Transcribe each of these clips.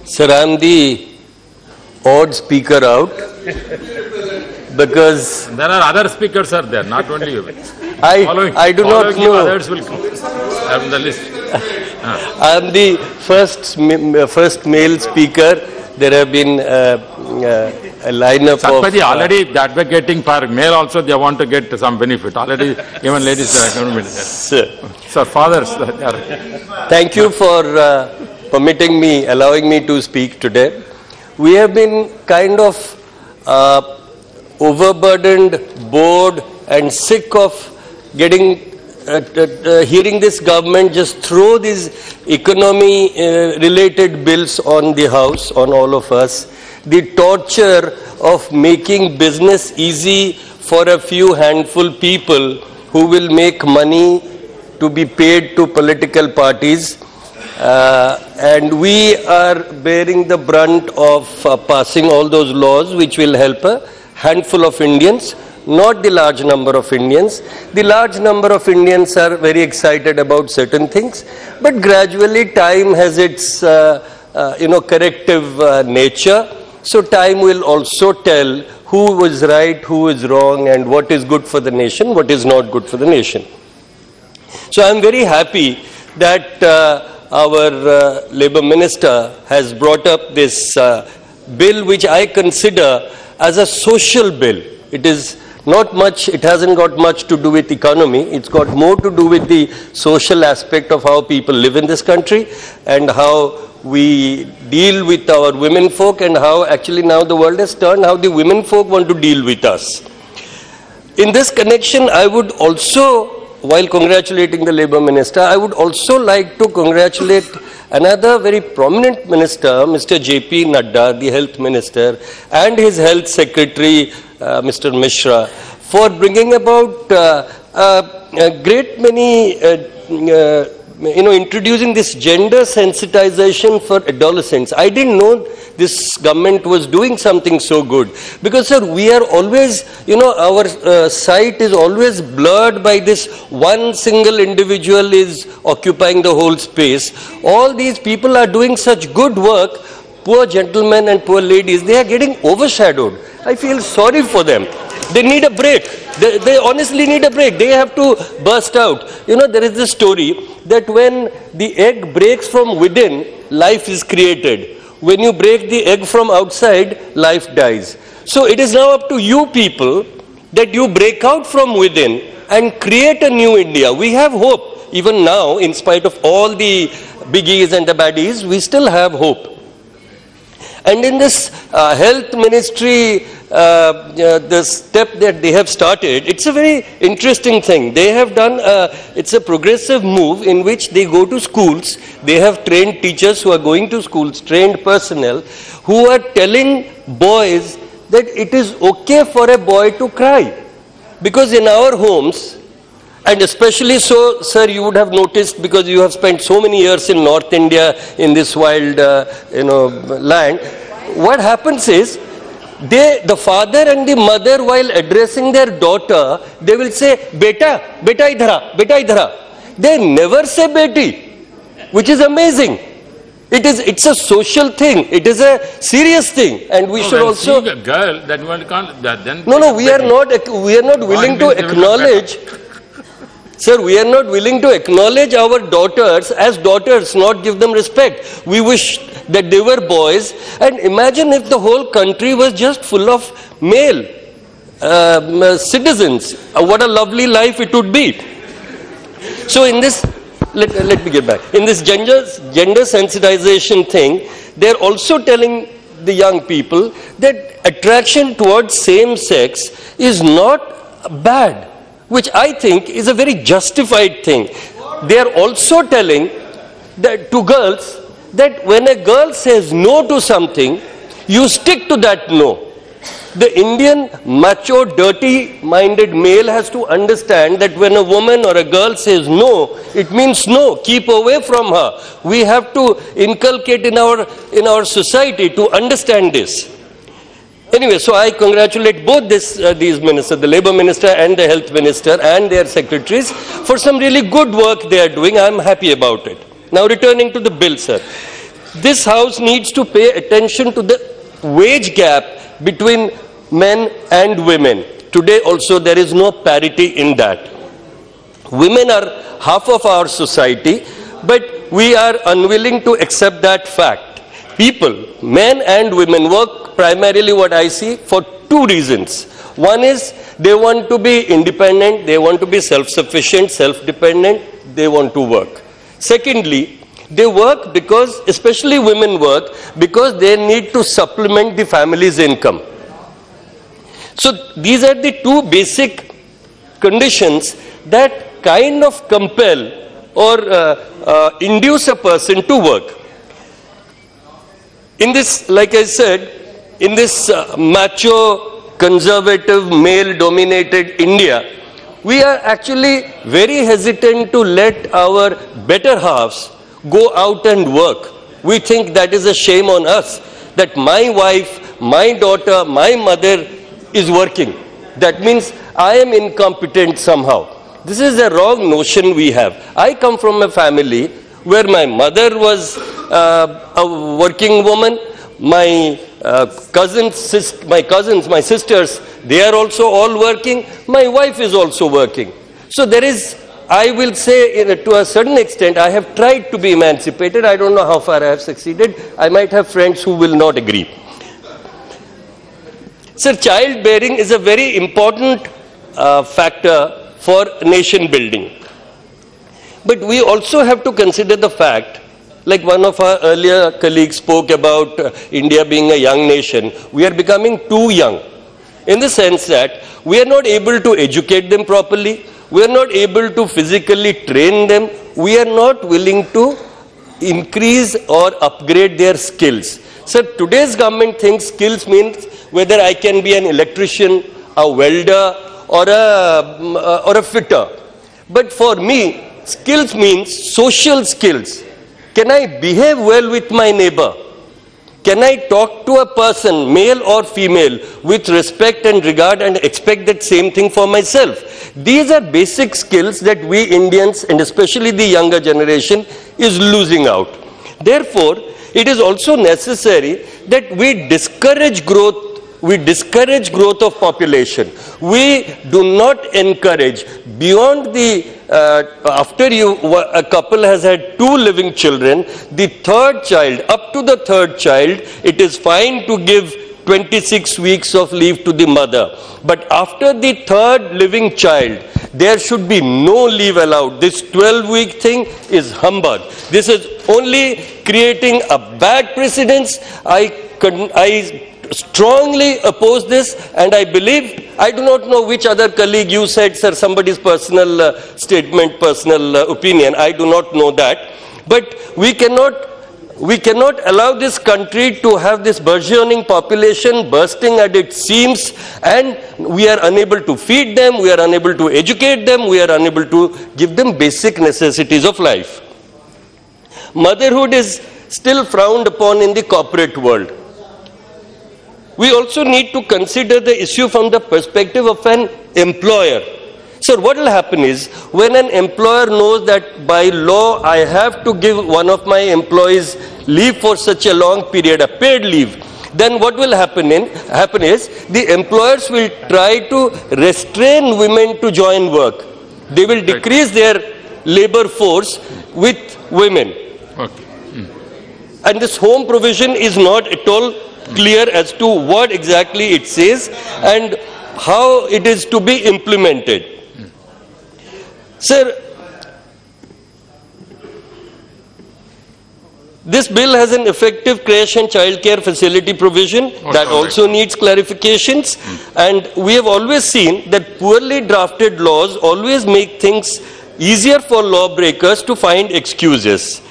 Sir, I am the odd speaker out because there are other speakers are there, not only you. I do not know. Others will come on the list. I am the first male speaker. There have been a lineup Satpathy already advocating for male also. They want to get some benefit. Already even ladies are recommended. Sir, fathers. Thank you for allowing me to speak today. We have been kind of overburdened, bored, and sick of hearing this government just throw these economy-related bills on the House, on all of us. The torture of making business easy for a few handful people who will make money to be paid to political parties. And we are bearing the brunt of passing all those laws which will help a handful of Indians, not the large number of Indians. The large number of Indians are very excited about certain things, but gradually time has its corrective nature. So time will also tell who was right, who is wrong, and what is good for the nation, what is not good for the nation. So I am very happy that our Labour Minister has brought up this bill, which I consider as a social bill. It is not much, it hasn't got much to do with economy. It's got more to do with the social aspect of how people live in this country and how we deal with our women folk, and how actually now the world has turned, how the women folk want to deal with us. In this connection, I would also, while congratulating the Labour Minister, I would also like to congratulate another very prominent minister, Mr. J.P. Nadda, the Health Minister, and his Health Secretary, Mr. Mishra, for bringing about a great many, introducing this gender sensitization for adolescents. I didn't know this government was doing something so good, because sir, we are always, our sight is always blurred by this one single individual is occupying the whole space. All these people are doing such good work. Poor gentlemen and poor ladies, they are getting overshadowed. I feel sorry for them. They need a break. They honestly need a break. They have to burst out. There is this story that when the egg breaks from within, life is created. When you break the egg from outside, life dies. So it is now up to you people that you break out from within and create a new India. We have hope. Even now, in spite of all the biggies and the baddies, we still have hope. And in this health ministry, the step that they have started, it's a very interesting thing. They have done, it's a progressive move in which they go to schools. They have trained teachers who are going to schools, trained personnel, who are telling boys that it is okay for a boy to cry. Because in our homes, and especially so, sir, you would have noticed, because you have spent so many years in North India, in this wild, land, what happens is, the father and the mother, while addressing their daughter, they will say, beta, beta idhara, beta idhara. They never say beti, which is amazing. It's a social thing. It is a serious thing, and we should also. A girl, that one can't. Then no, we are not willing to acknowledge. Sir, we are not willing to acknowledge our daughters as daughters, not give them respect. We wish that they were boys. And imagine if the whole country was just full of male citizens. What a lovely life it would be. So in this, let me get back. In this gender sensitization thing, they're also telling the young people that attraction towards same sex is not bad, which I think is a very justified thing. They are also telling that to girls that when a girl says no to something, you stick to that no. The Indian macho, dirty-minded male has to understand that when a woman or a girl says no, it means no, keep away from her. We have to inculcate in our society to understand this. Anyway, so I congratulate both these ministers, the Labour Minister and the Health Minister and their secretaries, for some really good work they are doing. I am happy about it. Now returning to the bill, sir. this House needs to pay attention to the wage gap between men and women. Today also there is no parity in that. Women are half of our society, but we are unwilling to accept that fact. People, men and women, work primarily, what I see, for two reasons. One is they want to be independent, they want to be self-sufficient, self-dependent, they want to work. Secondly, they work because, especially women work, because they need to supplement the family's income. So these are the two basic conditions that kind of compel or induce a person to work. In this, like I said, in this macho, conservative, male-dominated India, we are actually very hesitant to let our better halves go out and work. We think that is a shame on us, that my wife, my daughter, my mother is working. That means I am incompetent somehow. This is a wrong notion we have. I come from a family where my mother was a working woman, my cousins, my sisters, they are also all working. My wife is also working. So there is, I will say, to a certain extent, I have tried to be emancipated. I don't know how far I have succeeded. I might have friends who will not agree. Sir, childbearing is a very important factor for nation building. But we also have to consider the fact, like one of our earlier colleagues spoke about India being a young nation, we are becoming too young, in the sense that we are not able to educate them properly, we are not able to physically train them, we are not willing to increase or upgrade their skills. So today's government thinks skills means whether I can be an electrician, a welder, or a fitter. But for me, skills means social skills. Can I behave well with my neighbor? Can I talk to a person, male or female, with respect and regard and expect that same thing for myself? These are basic skills that we Indians, and especially the younger generation, is losing out. Therefore, it is also necessary that we discourage growth. We discourage growth of population. We do not encourage beyond the, after a couple has had 2 living children, the third child, up to the third child, it is fine to give 26 weeks of leave to the mother. But after the third living child, there should be no leave allowed. This 12-week thing is humbug. This is only creating a bad precedence. I strongly oppose this, and I believe, I do not know which other colleague you said, sir, somebody's personal statement, personal opinion, I do not know that, but we cannot allow this country to have this burgeoning population bursting at its seams, and we are unable to feed them, we are unable to educate them, we are unable to give them basic necessities of life. Motherhood is still frowned upon in the corporate world. We also need to consider the issue from the perspective of an employer. So what will happen is, when an employer knows that by law I have to give one of my employees leave for such a long period, a paid leave, then what will happen is the employers will try to restrain women to join work. They will decrease their labor force with women. Okay. And this home provision is not at all clear as to what exactly it says and how it is to be implemented. Sir, this bill has an effective creche and childcare facility provision that also needs clarifications, and we have always seen that poorly drafted laws always make things easier for lawbreakers to find excuses.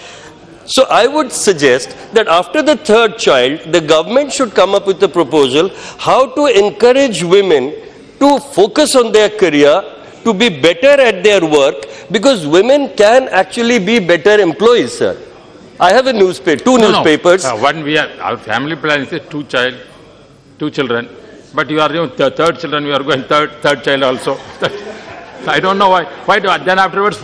So I would suggest that after the third child, the government should come up with a proposal how to encourage women to focus on their career, to be better at their work, because women can actually be better employees, sir. I have a newspaper, two newspapers. One we are, our family plan is 2 children, but you are the third children, you are going third child also. I don't know why. Why do, then afterwards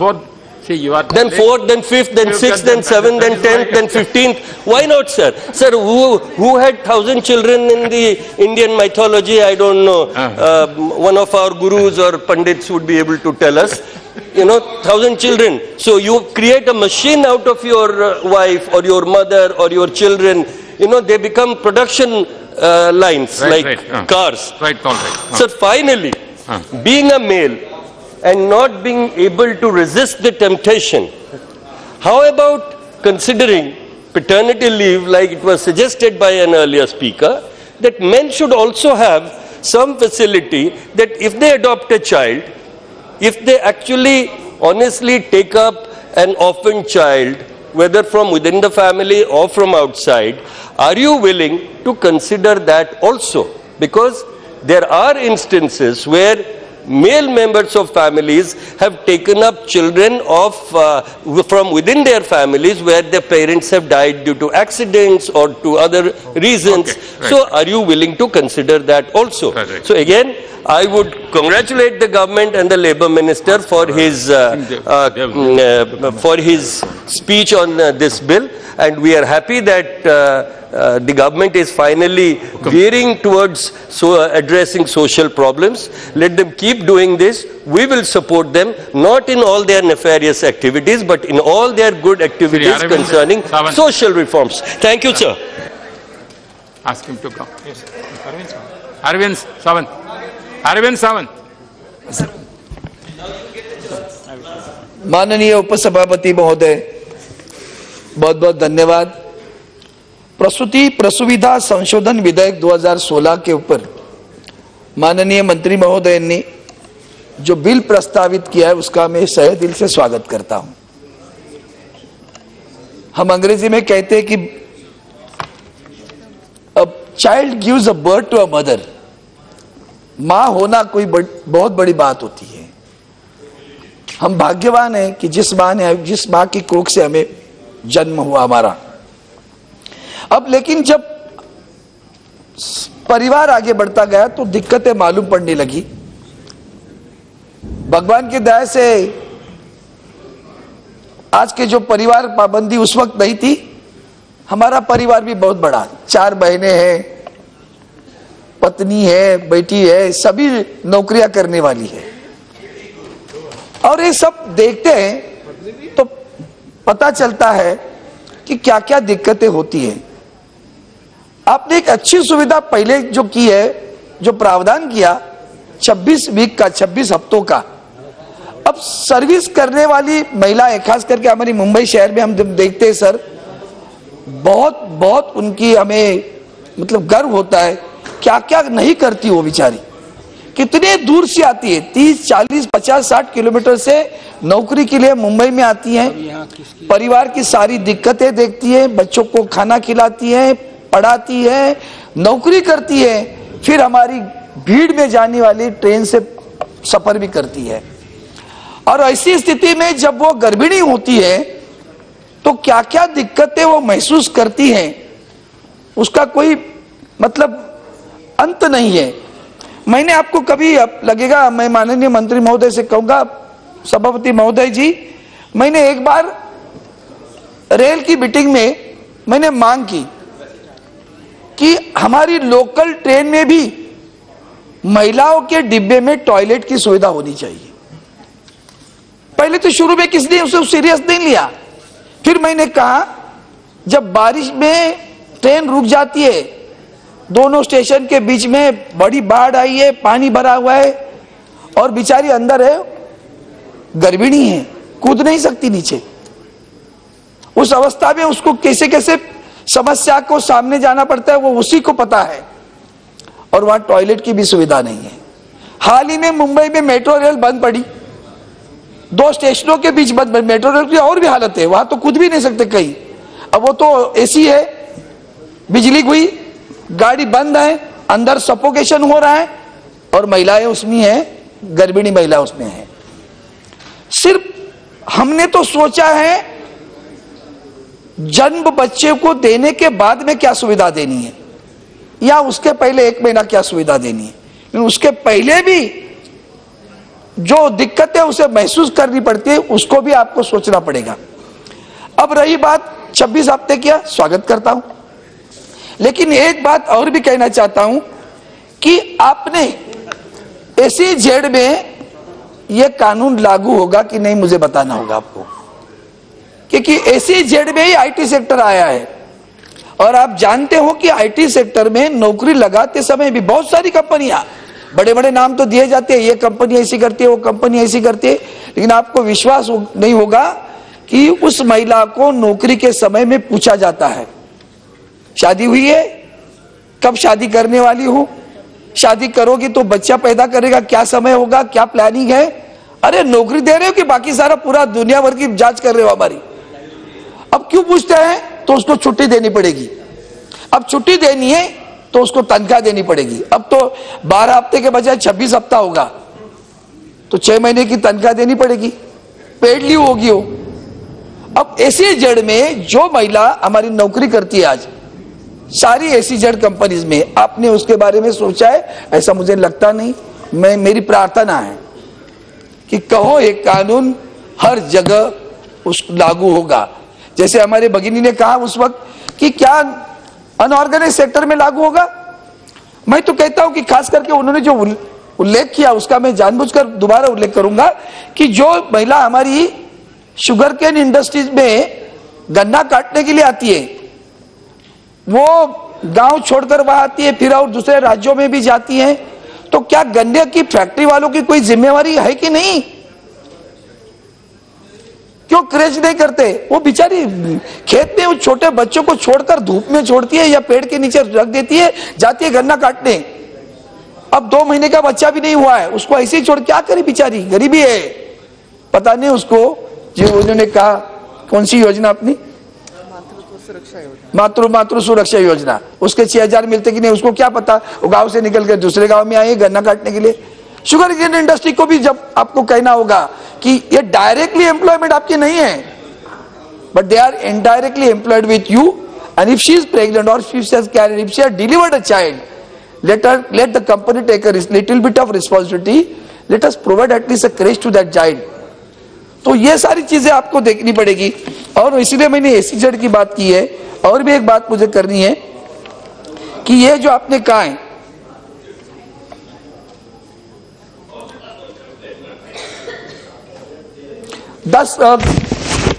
See, you are then 4th, then 5th, then 6th, then 7th, then 10th, then 15th. Why not, sir? Sir, who had 1,000 children in the Indian mythology? I don't know. One of our gurus or pandits would be able to tell us. 1,000 children. So you create a machine out of your wife or your mother or your children. They become production lines, cars. Right, all right. So finally, being a male and not being able to resist the temptation, how about considering paternity leave, like it was suggested by an earlier speaker, that men should also have some facility that if they adopt a child, if they actually honestly take up an orphan child, whether from within the family or from outside, are you willing to consider that also? Because there are instances where male members of families have taken up children from within their families where their parents have died due to accidents or to other reasons. Okay, right. So are you willing to consider that also? Right. So again, I would congratulate the government and the Labour Minister for his speech on this bill, and we are happy that the government is finally veering towards addressing social problems. Let them keep doing this. We will support them, not in all their nefarious activities, but in all their good activities concerning social reforms. Thank you, sir. Ask him to come. Yes, Arvind Sawant. Arvind Sawant. माननीय उपसभापति महोदय, बहुत बहुत धन्यवाद। प्रसूति प्रसुविधा संशोधन विधेयक 2016 के ऊपर माननीय मंत्री महोदय ने जो बिल प्रस्तावित किया है उसका मैं सहे दिल से स्वागत करता हूं। हम अंग्रेजी में कहते हैं कि a child gives a birth to a mother। मां होना कोई बहुत बड़ी बात होती है। हम भाग्यवान हैं कि जिस मां की कोख से हमें जन्म हुआ हमारा। अब लेकिन जब परिवार आगे बढ़ता गया तो दिक्कतें मालूम पड़ने लगी। भगवान की दया से आज के जो परिवार पाबंदी उस वक्त नहीं थी। हमारा परिवार भी बहुत बड़ा, 4 बहनें हैं, पत्नी है, बेटी है, सभी नौकरियां करने वाली है। और ये सब देखते हैं तो पता चलता है कि क्या क्या दिक्कतें होती हैं। आपने एक अच्छी सुविधा पहले जो की है, जो प्रावधान किया 26 वीक का, 26 हफ्तों का, अब सर्विस करने वाली महिलाएं, खास करके हमारी मुंबई शहर में हम जब देखते हैं सर, बहुत उनकी हमें मतलब गर्व होता है। क्या क्या नहीं करती वो बेचारी, कितने दूर से आती है, 30, 40, 50, 60 किलोमीटर से नौकरी के लिए मुंबई में आती हैं। परिवार की सारी दिक्कतें देखती है, बच्चों को खाना खिलाती है, पढ़ाती है, नौकरी करती है, फिर हमारी भीड़ में जाने वाली ट्रेन से सफर भी करती है। और ऐसी स्थिति में जब वो गर्भिणी होती है तो क्या क्या दिक्कतें वो महसूस करती हैं, उसका कोई मतलब अंत नहीं है। मैंने आपको कभी लगेगा, मैं माननीय मंत्री महोदय से कहूंगा, सभापति महोदय जी, मैंने एक बार रेल की मीटिंग में मैंने मांग की कि हमारी लोकल ट्रेन में भी महिलाओं के डिब्बे में टॉयलेट की सुविधा होनी चाहिए। पहले तो शुरू में किसने उसे सीरियस नहीं लिया। फिर मैंने कहा, जब बारिश में ट्रेन रुक जाती है, दोनों स्टेशन के बीच में बड़ी बाढ़ आई है, पानी भरा हुआ है और बेचारी अंदर है, गर्भिणी है, कूद नहीं सकती नीचे। उस अवस्था में उसको कैसे कैसे समस्या को सामने जाना पड़ता है वो उसी को पता है। और वहां टॉयलेट की भी सुविधा नहीं है। हाल ही में मुंबई में मेट्रो रेल बंद पड़ी, 2 स्टेशनों के बीच बंद पड़ी। मेट्रो रेल की और भी हालत है, वहां तो कूद भी नहीं सकते कहीं। अब वो तो एसी है, बिजली हुई, गाड़ी बंद है, अंदर सफोकेशन हो रहा है और महिलाएं उसमें है, गर्भिणी महिला उसमें है। सिर्फ हमने तो सोचा है जन्म बच्चे को देने के बाद में क्या सुविधा देनी है या उसके पहले 1 महीना क्या सुविधा देनी है, लेकिन उसके पहले भी जो दिक्कतें उसे महसूस करनी पड़ती है, उसको भी आपको सोचना पड़ेगा। अब रही बात 26 हफ्ते की, स्वागत करता हूं, लेकिन एक बात और भी कहना चाहता हूं कि आपने SEZ में यह कानून लागू होगा कि नहीं मुझे बताना होगा आपको, क्योंकि SEZ में ही IT सेक्टर आया है और आप जानते हो कि IT सेक्टर में नौकरी लगाते समय भी बहुत सारी कंपनियां, बड़े बड़े नाम तो दिए जाते हैं, ये कंपनी ऐसी करती है, वो कंपनी ऐसी करती है, लेकिन आपको विश्वास नहीं होगा कि उस महिला को नौकरी के समय में पूछा जाता है, शादी हुई है, कब शादी करने वाली हो, शादी करोगी तो बच्चा पैदा करेगा, क्या समय होगा, क्या प्लानिंग है। अरे नौकरी दे रहे हो कि बाकी सारा पूरा दुनिया भर की जांच कर रहे हो हमारी। अब क्यों पूछते हैं, तो उसको छुट्टी देनी पड़ेगी। अब छुट्टी देनी है तो उसको तनख्वाह देनी पड़ेगी। अब तो 12 हफ्ते के बजाय 26 हफ्ता होगा, तो 6 महीने की तनख्वाह देनी पड़ेगी, पेड लीव होगी वो। अब SEZ में जो महिला हमारी नौकरी करती है आज सारी SEZ कंपनीज में, आपने उसके बारे में सोचा है? ऐसा मुझे लगता नहीं। मेरी प्रार्थना है कि कहो एक कानून हर जगह उस लागू होगा। जैसे हमारे भगिनी ने कहा उस वक्त कि क्या अनऑर्गेनाइज सेक्टर में लागू होगा, मैं तो कहता हूं कि खास करके उन्होंने जो उल्लेख किया उसका मैं जानबूझकर दोबारा उल्लेख करूंगा कि जो महिला हमारी शुगर केन इंडस्ट्रीज में गन्ना काटने के लिए आती है, वो गांव छोड़कर वहां आती है, फिर और दूसरे राज्यों में भी जाती है, तो क्या गन्ने की फैक्ट्री वालों की कोई जिम्मेवारी है कि नहीं? क्यों क्रेज नहीं करते? वो बेचारी खेत में उन छोटे बच्चों को छोड़कर धूप में छोड़ती है या पेड़ के नीचे रख देती है, जाती है गन्ना काटने। अब 2 महीने का बच्चा भी नहीं हुआ है, उसको ऐसे ही छोड़ क्या करे, बेचारी गरीबी है। पता नहीं उसको जो उन्होंने कहा कौन सी योजना अपनी मातृ सुरक्षा योजना, उसके 6,000 मिलते कि नहीं उसको क्या पता। वो गांव से निकल कर दूसरे गांव में आए गन्ना काटने के लिए। शुगर केन इंडस्ट्री को भी जब आपको कहना होगा कि ये डायरेक्टली एम्प्लॉयमेंट आपकी नहीं है, but they are indirectly employed with you, and if she is pregnant or if she has delivered a child, let the company take a little bit of responsibility, let us provide at least a creche to that child। तो ये सारी चीजें आपको देखनी पड़ेगी, और इसीलिए मैंने SEZ की बात की है। और भी एक बात मुझे करनी है कि ये जो आपने कहा है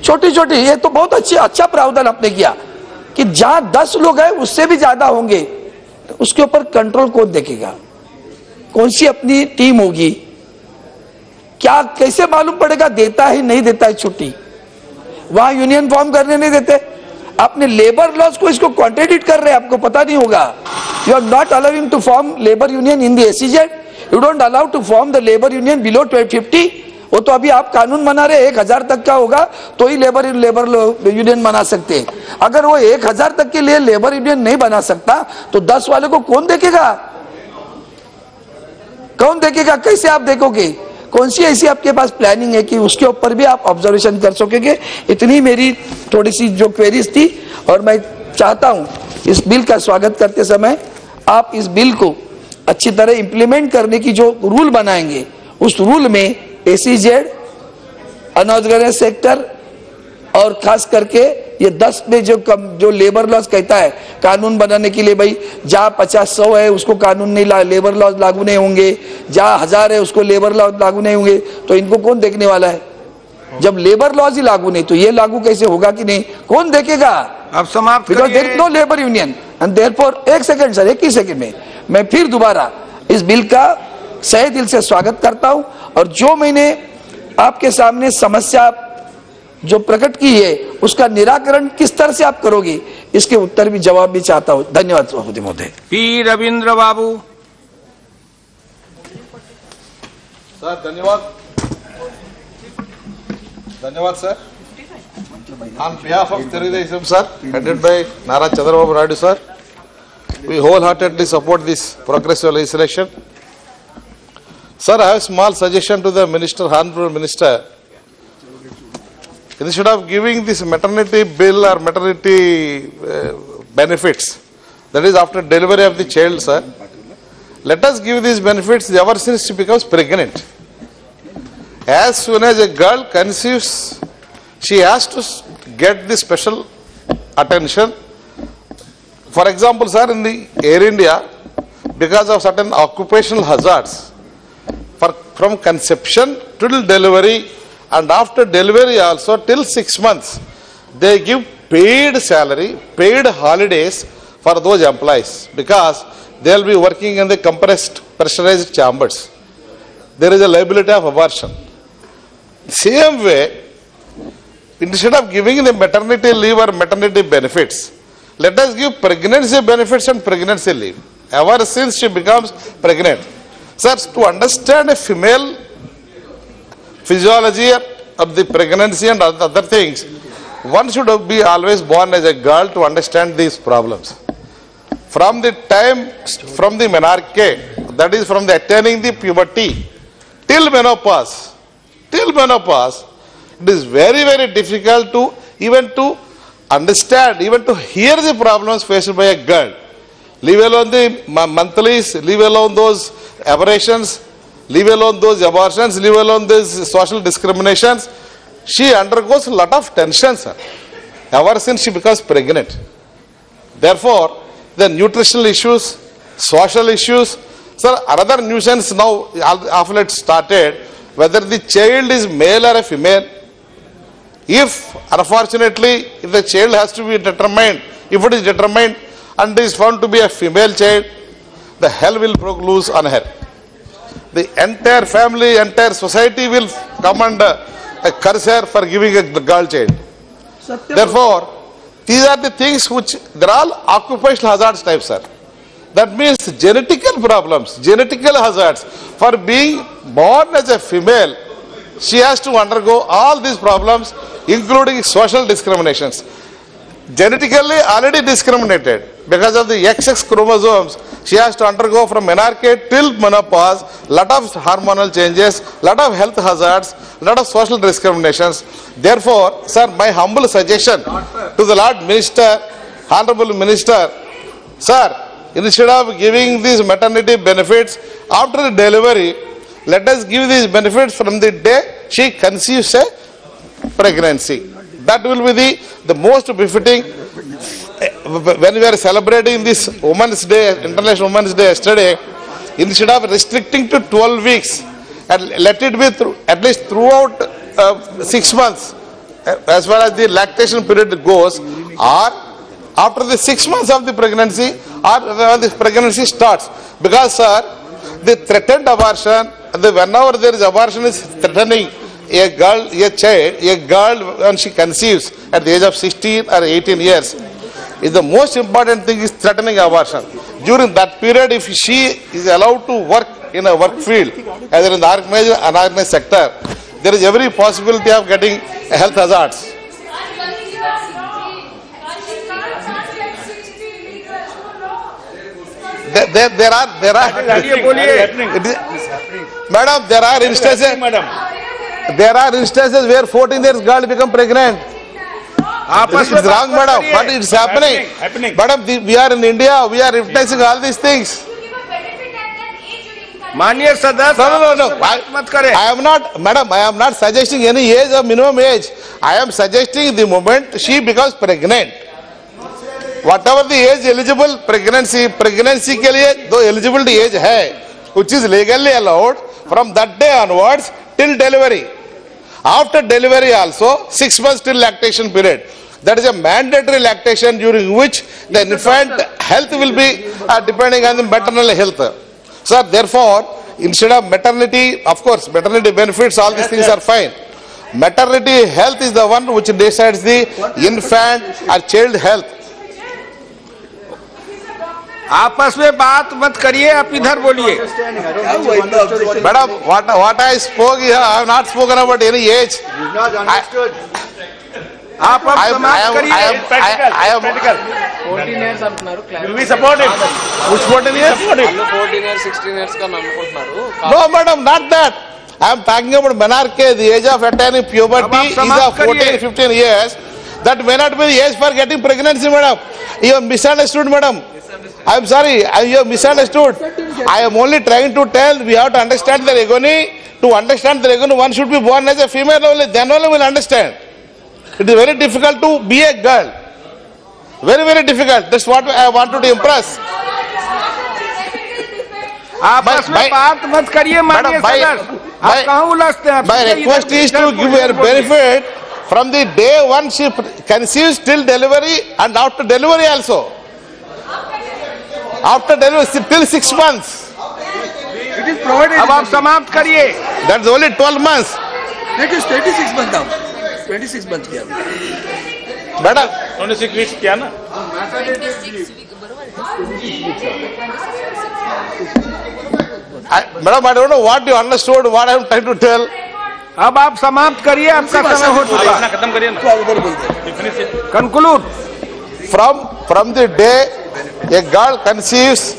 छोटी छोटी, ये तो बहुत अच्छा प्रावधान आपने किया कि जहां 10 लोग हैं उससे भी ज्यादा होंगे, उसके ऊपर कंट्रोल कौन देखेगा, कौन सी अपनी टीम होगी, क्या कैसे मालूम पड़ेगा देता है नहीं देता है छुट्टी? वहां यूनियन फॉर्म करने नहीं देते, आपने लेबर लॉज को इसको कॉन्ट्रेडिक्ट कर रहे हैं, आपको पता नहीं होगा। You are not allowing to form labour union in the SEZ, you don't allow to form the labour union below 50। वो तो अभी आप कानून बना रहे 1,000 तक का होगा तो ही लेबर यूनियन बना सकते हैं। अगर वो 1,000 तक के लिए लेबर यूनियन नहीं बना सकता तो 10 वाले को कौन देखेगा? कौन देखेगा? कैसे आप देखोगे? कौन सी ऐसी आपके पास प्लानिंग है कि उसके ऊपर भी आप ऑब्जर्वेशन कर सकोगे? इतनी मेरी थोड़ी सी जो क्वेरीज थी, और मैं चाहता हूं इस बिल का स्वागत करते समय आप इस बिल को अच्छी तरह इंप्लीमेंट करने की जो रूल बनाएंगे, उस रूल में SEZ, अनऑर्गेनाइज्ड सेक्टर और खास करके ये 10 में जो लेबर लॉज कहता है कानून बनाने के लिए, भाई जहां 50-100 है उसको कानून नहीं, लेबर लॉज लागू नहीं होंगे, जहां 1000 है उसको लेबर लॉज लागू नहीं होंगे, तो इनको कौन देखने वाला है? जब लेबर लॉज ही लागू नहीं तो ये लागू कैसे होगा कि नहीं, कौन देखेगा? अब समाप्त because there is no labour union and therefore. एक सेकंड सर, 1 ही सेकंड में मैं फिर दोबारा इस बिल का सही दिल से स्वागत करता हूं, और जो मैंने आपके सामने समस्या जो प्रकट की है उसका निराकरण किस तरह से आप करोगे, इसके उत्तर भी जवाब भी चाहता हूं। धन्यवाद सभापति महोदय। P. रविंद्र बाबू सर, धन्यवाद sir. On behalf of Telugu sir, headed by Nara Chandrababu Naidu sir, we wholeheartedly support this progressive legislation. Sir, I have a small suggestion to the Minister, Honorable Minister. Instead of giving this maternity bill or maternity benefits, that is after delivery of the child, sir, let us give these benefits ever since she becomes pregnant. as soon as a girl conceives, she has to get the special attention. For example, sir, in the Air India, because of certain occupational hazards, from conception till delivery and after delivery also till 6 months, they give paid salary, paid holidays for those employees because they will be working in the compressed, pressurized chambers. There is a liability of abortion. Same way, instead of giving the maternity leave or maternity benefits, let us give pregnancy benefits and pregnancy leave. Ever since she becomes pregnant. Sir, to understand a female physiology of the pregnancy and other things, one should be always born as a girl to understand these problems. From the time, from the menarche, that is from the attaining the puberty, till menopause, it is very, very difficult to even to understand, even to hear the problems faced by a girl. Leave alone the monthlies, leave alone those aberrations, leave alone those abortions, leave alone these social discriminations. She undergoes a lot of tension, sir, ever since she becomes pregnant. Therefore, the nutritional issues, social issues, sir, another nuisance now, after it started, whether the child is male or a female. If, unfortunately, if the child has to be determined, if it is determined and is found to be a female child, the hell will break loose on her. The entire family, entire society will come and curse her for giving a girl child. Therefore, these are the things which, they are all occupational hazards type, sir. That means genetical problems, genetical hazards. For being born as a female, she has to undergo all these problems, including social discriminations. Genetically already discriminated because of the XX chromosomes, she has to undergo from menarche till menopause, lot of hormonal changes, lot of health hazards, lot of social discriminations. Therefore, sir, my humble suggestion to the Lord Minister, Honorable Minister, sir, instead of giving these maternity benefits after delivery, let us give these benefits from the day she conceives a pregnancy. That will be the most befitting. When we are celebrating this Women's Day, International Women's Day yesterday, instead of restricting to 12 weeks, and let it be at least throughout 6 months, as far as the lactation period goes, or after the 6 months of the pregnancy, or when the pregnancy starts. Because, sir, the threatened abortion, whenever there is abortion is threatening a girl, a child, a girl when she conceives at the age of 16 or 18 years, is the most important thing is threatening abortion. During that period, if she is allowed to work in a work field, either in the organized or unorganized sector, there is every possibility of getting health hazards. There are madam, there are instances where 14 years girl become pregnant. This is wrong, madam, but it's happening. Madam, we are in India, we are witnessing all these things. माननीय सदस्य, No. I am not, madam, I am not suggesting any age or minimum age. I am suggesting the moment she becomes pregnant. Whatever the age eligible pregnancy के लिए दो eligibility age है, which is legally allowed from that day onwards till delivery. After delivery also 6 months till lactation period. That is a mandatory lactation during which the infant health will be depending on the maternal health. So therefore, instead of maternity, of course, maternity benefits, all these things are fine. Maternity health is the one which decides the infant or child health. आपस में बात मत करिए, आप इधर बोलिए. Madam, what I spoke here, I have not spoken about any age. आप अब समाप्त करिए. I am 14 years అంటున్నారు. we support him. Which 14 years? 14 years, 16 years గా అనుకుంటున్నారు. No, madam, not that. I am talking about menarche, the age of attaining puberty is of 14, 15 years. That may not be the age for getting pregnancy, madam. You have misunderstood, madam. I am sorry, you have misunderstood. I am only trying to tell, we have to understand the agony to understand the regulation, one should be born as a female only, then only will understand. It is very difficult to be a girl. Very, very difficult. That's what I wanted to impress. आपस में बात मत करिए माननीय सदस्य, आप कहाँ उलझते हैं? My request is to give her benefit from the day one she conceives till delivery and after delivery also. After delivery till 6 months. अब आप समाप्त करिए. That's only 12 months. That is 26 month now. 26 month किया. Madam. 26 weeks किया ना? Madam, I don't know what you understood, what I am trying to tell. अब आप समाप्त करिए, आपका समय हो चुका. खत्म करिए ना. Conclude. From the day a girl conceives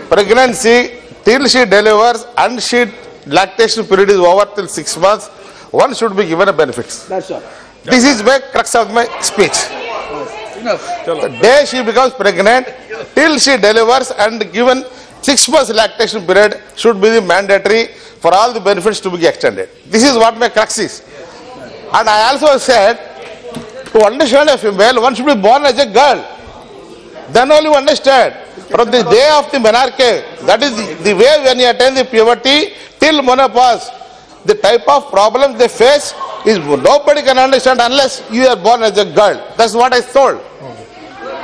pregnancy till she delivers and she lactation period is over till 6 months, one should be given a benefits. That's all. This is my crux of my speech. The day she becomes pregnant till she delivers and given 6 months lactation period should be the mandatory for all the benefits to be extended. This is what my crux is. And I also said, to understand a female, one should be born as a girl. Then only you understand. From the day of the menarche, that is the way when you attain the puberty till menopause, the type of problems they face is nobody can understand unless you are born as a girl. That's what I told.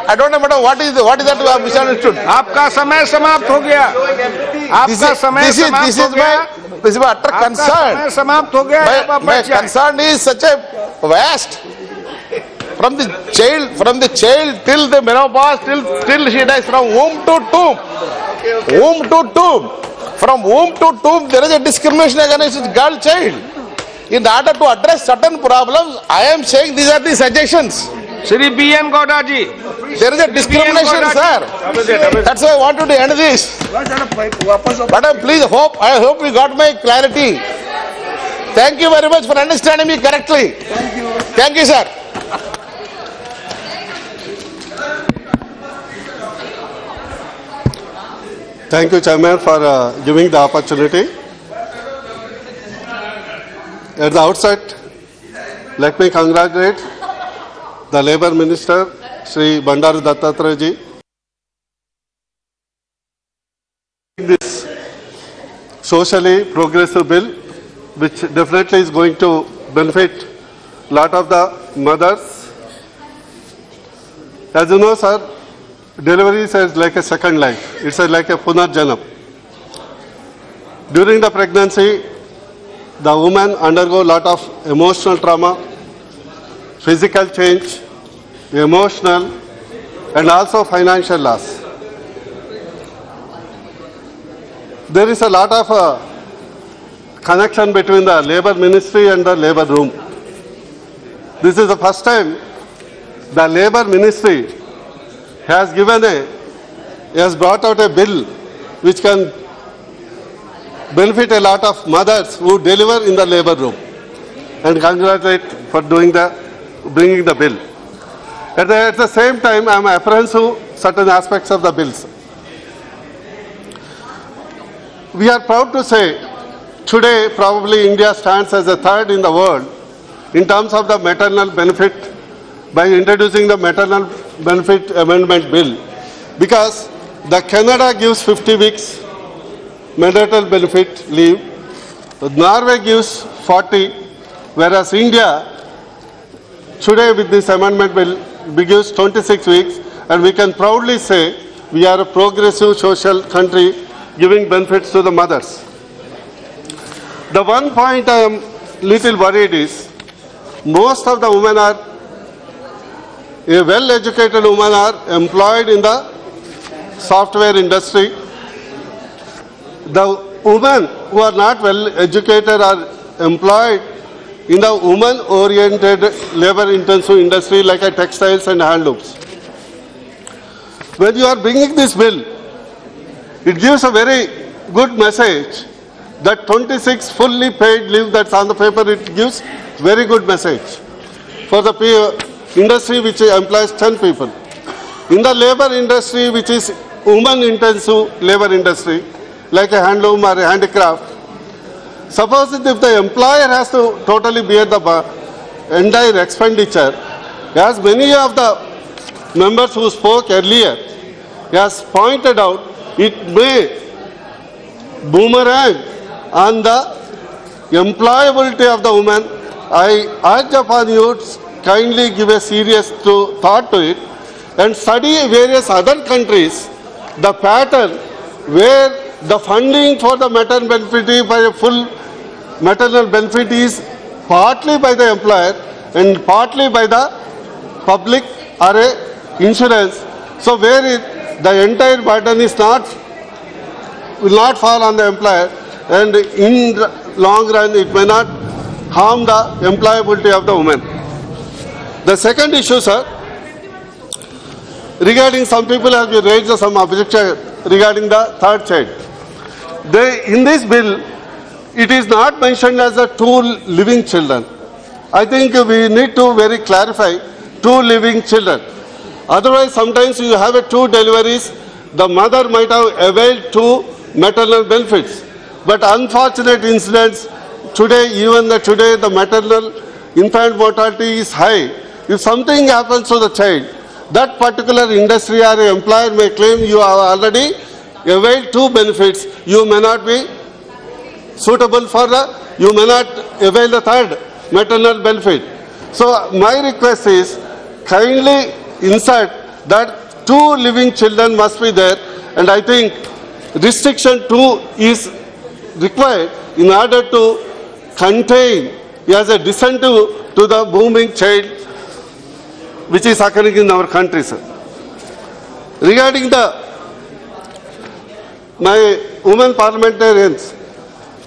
I don't know, madam, what is that you have misunderstood? आपका समय समाप्त हो गया. आपका समय समाप्त हो गया. This is my utter concern. समय समाप्त हो गया. My concern is such a vast. From the child till the menopause, till she dies, from womb to tomb. Womb to tomb. From womb to tomb, there is a discrimination against girl child. In order to address certain problems, I am saying these are the suggestions. Shri B.N. Gowda ji, There is a discrimination, sir. That's why I wanted to end this. Madam, please, I hope you got my clarity. Thank you very much for understanding me correctly. Thank you, sir. Thank you, Chairman, for giving the opportunity. At the outset, let me congratulate the Labour Minister, Shri Bandaru Dattatreya ji. This socially progressive bill, which definitely is going to benefit a lot of the mothers. As you know, sir, delivery is like a second life. It's like a punarjanam. During the pregnancy, the woman undergo a lot of emotional trauma, physical change, emotional, and also financial loss. There is a lot of connection between the Labour Ministry and the Labour Room. This is the first time the Labour Ministry has brought out a bill which can benefit a lot of mothers who deliver in the Labour Room. And congratulate for bringing the bill. At the same time, I am apprehensive to certain aspects of the bills. We are proud to say, today probably India stands as a third in the world in terms of the maternal benefit by introducing the maternal benefit amendment bill, because the Canada gives 50 weeks maternal benefit leave, Norway gives 40, whereas India today with this amendment bill gives 26 weeks, and we can proudly say we are a progressive social country giving benefits to the mothers. The one point I am little worried is, most of the women are, a well-educated women are employed in the software industry. The women who are not well-educated are employed in the woman-oriented labor-intensive industry like textiles and handlooms. When you are bringing this bill, it gives a very good message that 26 fully paid leave that's on the paper, it gives very good message for the industry which employs 10 people. In the labor industry, which is woman-intensive labor industry, like a handloom or a handicraft, Suppose if the employer has to totally bear the entire expenditure, as many of the members who spoke earlier has pointed out, it may boomerang on the employability of the woman. I urge upon you to kindly give a serious thought to it and study various other countries, the pattern where the funding for the maternal benefit by a full maternal benefit is partly by the employer and partly by the public or a insurance. So where the entire burden is will not fall on the employer, and in the long run it may not harm the employability of the woman. The second issue, sir, regarding some people have raised some objection regarding the third child. In this bill, it is not mentioned as the 2 living children. I think we need to very clarify 2 living children. Otherwise, sometimes you have 2 deliveries, the mother might have availed 2 maternal benefits. But unfortunate incidents, today, even today, the maternal infant mortality is high. If something happens to the child, that particular industry or employer may claim you have already availed 2 benefits, you may not be suitable for you may not avail the 3rd maternal benefit. So my request is kindly insert that 2 living children must be there, and I think restriction 2 is required in order to contain as a disincentive to the booming child which is occurring in our country, sir. Regarding my women parliamentarians,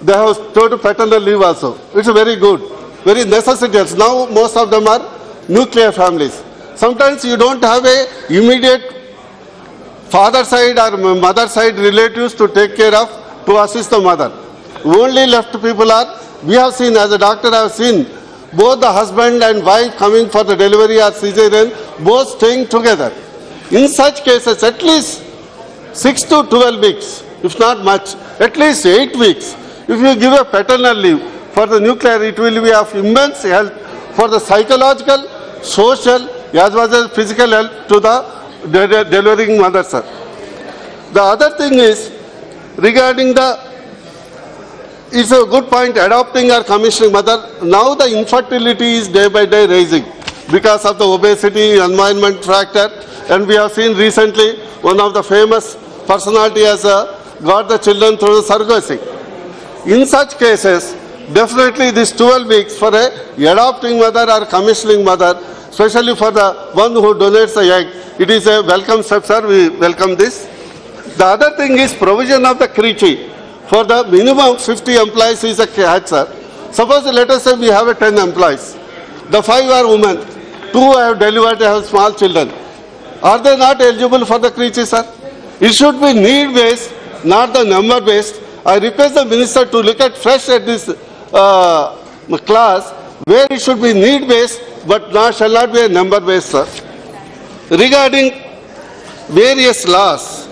they have told paternal leave also. It's very good, very necessary. Now most of them are nuclear families. Sometimes you don't have a immediate father side or mother side relatives to take care of, to assist the mother. Only left people are, we have seen, as a doctor I have seen, both the husband and wife coming for the delivery or cesarean, both staying together. In such cases, at least 6 to 12 weeks, if not much, at least 8 weeks, if you give a paternal leave for the nuclear, it will be of immense help for the psychological, social, as well as physical help to the delivering mother, sir. The other thing is, regarding it's a good point, adopting or commissioning mother. Now the infertility is day by day rising because of the obesity, environment factor, and we have seen recently one of the famous personality has got the children through the surrogacy. In such cases, definitely this 12 weeks for a adopting mother or commissioning mother, especially for the one who donates the egg, it is a welcome step, sir. We welcome this. The other thing is provision of the creche. For the minimum 50 employees is a catch, sir. Suppose let us say we have 10 employees. The 5 are women, 2 have delivered, have small children. Are they not eligible for the creche, sir? It should be need-based, not the number-based. I request the minister to look at fresh at this class where it should be need-based, but shall not be a number-based, sir. Regarding various laws,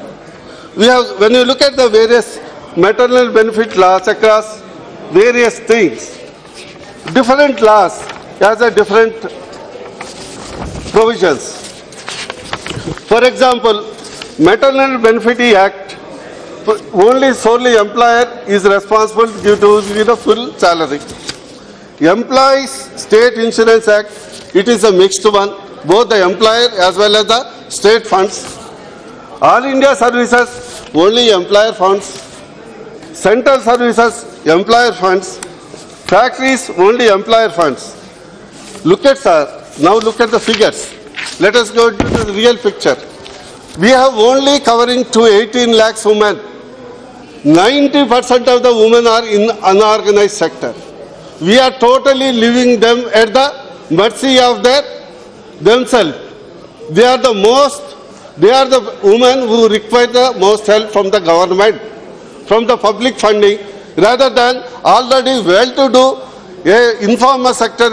we have, when you look at the various maternal benefit laws across various things, different laws has a different provisions. For example, Maternal Benefit Act, only solely employer is responsible due to the full salary. Employees State Insurance Act, it is a mixed one, both the employer as well as the state funds. All India services, only employer funds. Central services, employer funds. Factories, only employer funds. Look at, sir, now look at the figures. Let us go to the real picture. We have only covering to 18 lakhs women. 90% of the women are in unorganized sector. We are totally leaving them at the mercy of themselves. They are the women who require the most help from the government, from the public funding, rather than already well-to-do informal sector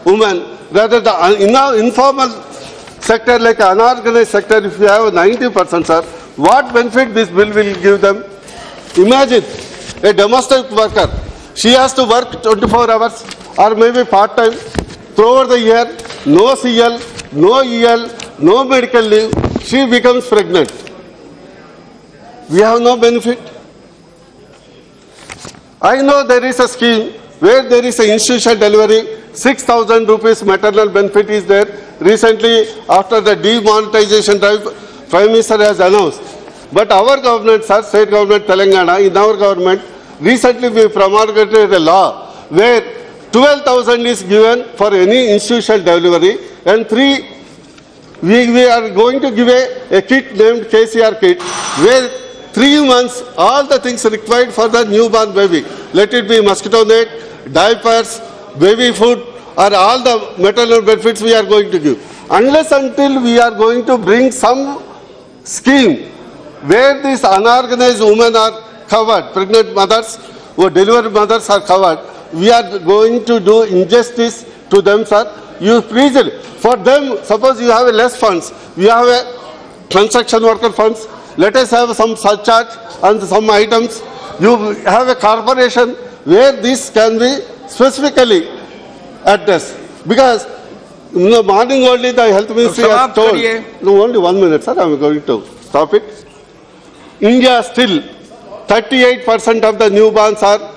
women, rather the informal sector like unorganized sector. If you have 90%, sir, what benefit this bill will give them? Imagine a domestic worker She has to work 24 hours or maybe part-time throughout the year, no CL, no EL, no medical leave. She becomes pregnant. We have no benefit. I know there is a scheme where there is an institutional delivery, 6,000 rupees maternal benefit is there. Recently, after the demonetization drive, Prime Minister has announced. But our government, sir, state government, Telangana, in our government, recently we promulgated a law where 12,000 is given for any institutional delivery, and we are going to give a kit named KCR kit, where 3 months, all the things required for the newborn baby, let it be mosquito net, diapers, baby food, or all the maternal benefits we are going to give. Unless until we are going to bring some scheme where these unorganized women are covered, pregnant mothers or delivery mothers are covered, we are going to do injustice to them, sir. You please, for them, suppose you have less funds, we have a construction worker funds, let us have some surcharge on some items. You have a corporation where this can be specifically addressed. Because in the morning only the health ministry has told, no, only 1 minute, sir, I am going to stop it. India still, 38% of the newborns are,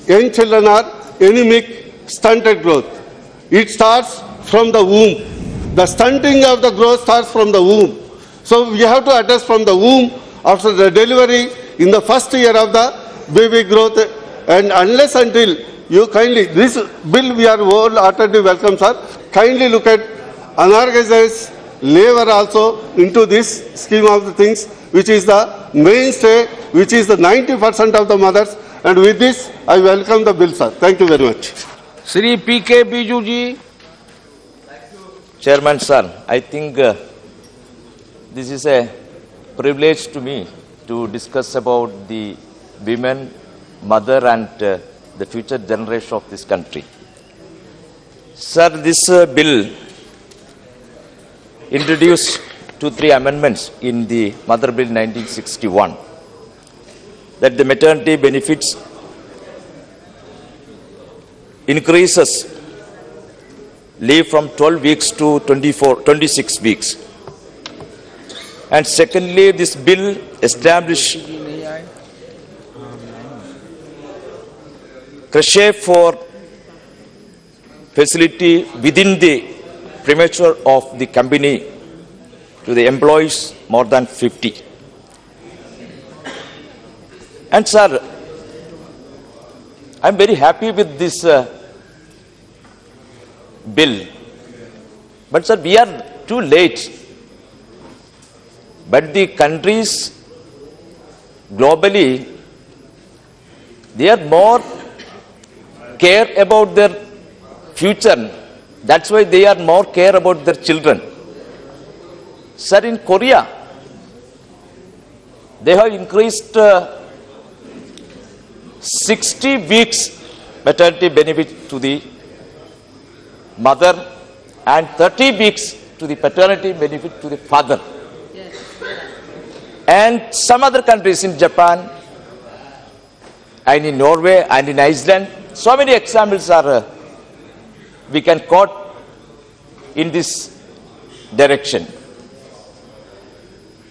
young children are anemic, stunted growth. It starts from the womb. The stunting of the growth starts from the womb. So we have to address from the womb, after the delivery, in the first year of the baby growth, and unless until you kindly, this bill we are wholeheartedly welcome, sir. Kindly look at unorganized labor also into this scheme of the things, which is the mainstay, which is the 90% of the mothers. And with this, I welcome the bill, sir. Thank you very much. Shri P.K. Biju ji. Chairman, sir, I think this is a privilege to me to discuss about the women, mother and the future generation of this country. Sir, this bill introduced 2-3 amendments in the Mother Bill 1961 that the maternity benefits increases leave from 12 weeks to 26 weeks. And secondly, this bill established creche for facility within the premises of the company to the employees more than 50. And sir, I am very happy with this bill. But sir, we are too late. But the countries globally, they are more care about their future. That's why they are more care about their children. Sir, in Korea, they have increased 60 weeks maternity benefit to the mother and 30 weeks to the paternity benefit to the father. And some other countries in Japan and in Norway and in Iceland, so many examples are we can quote in this direction.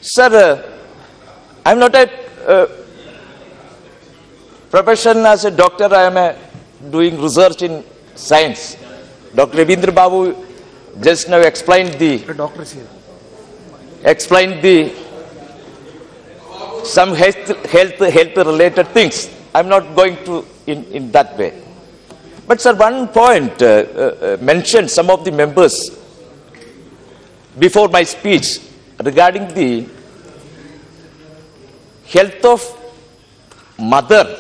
Sir, I am not a profession as a doctor, I am doing research in science. Dr. Ravindra Babu just now explained some health related things. I am not going to in that way. But sir, one point mentioned some of the members before my speech regarding the health of mother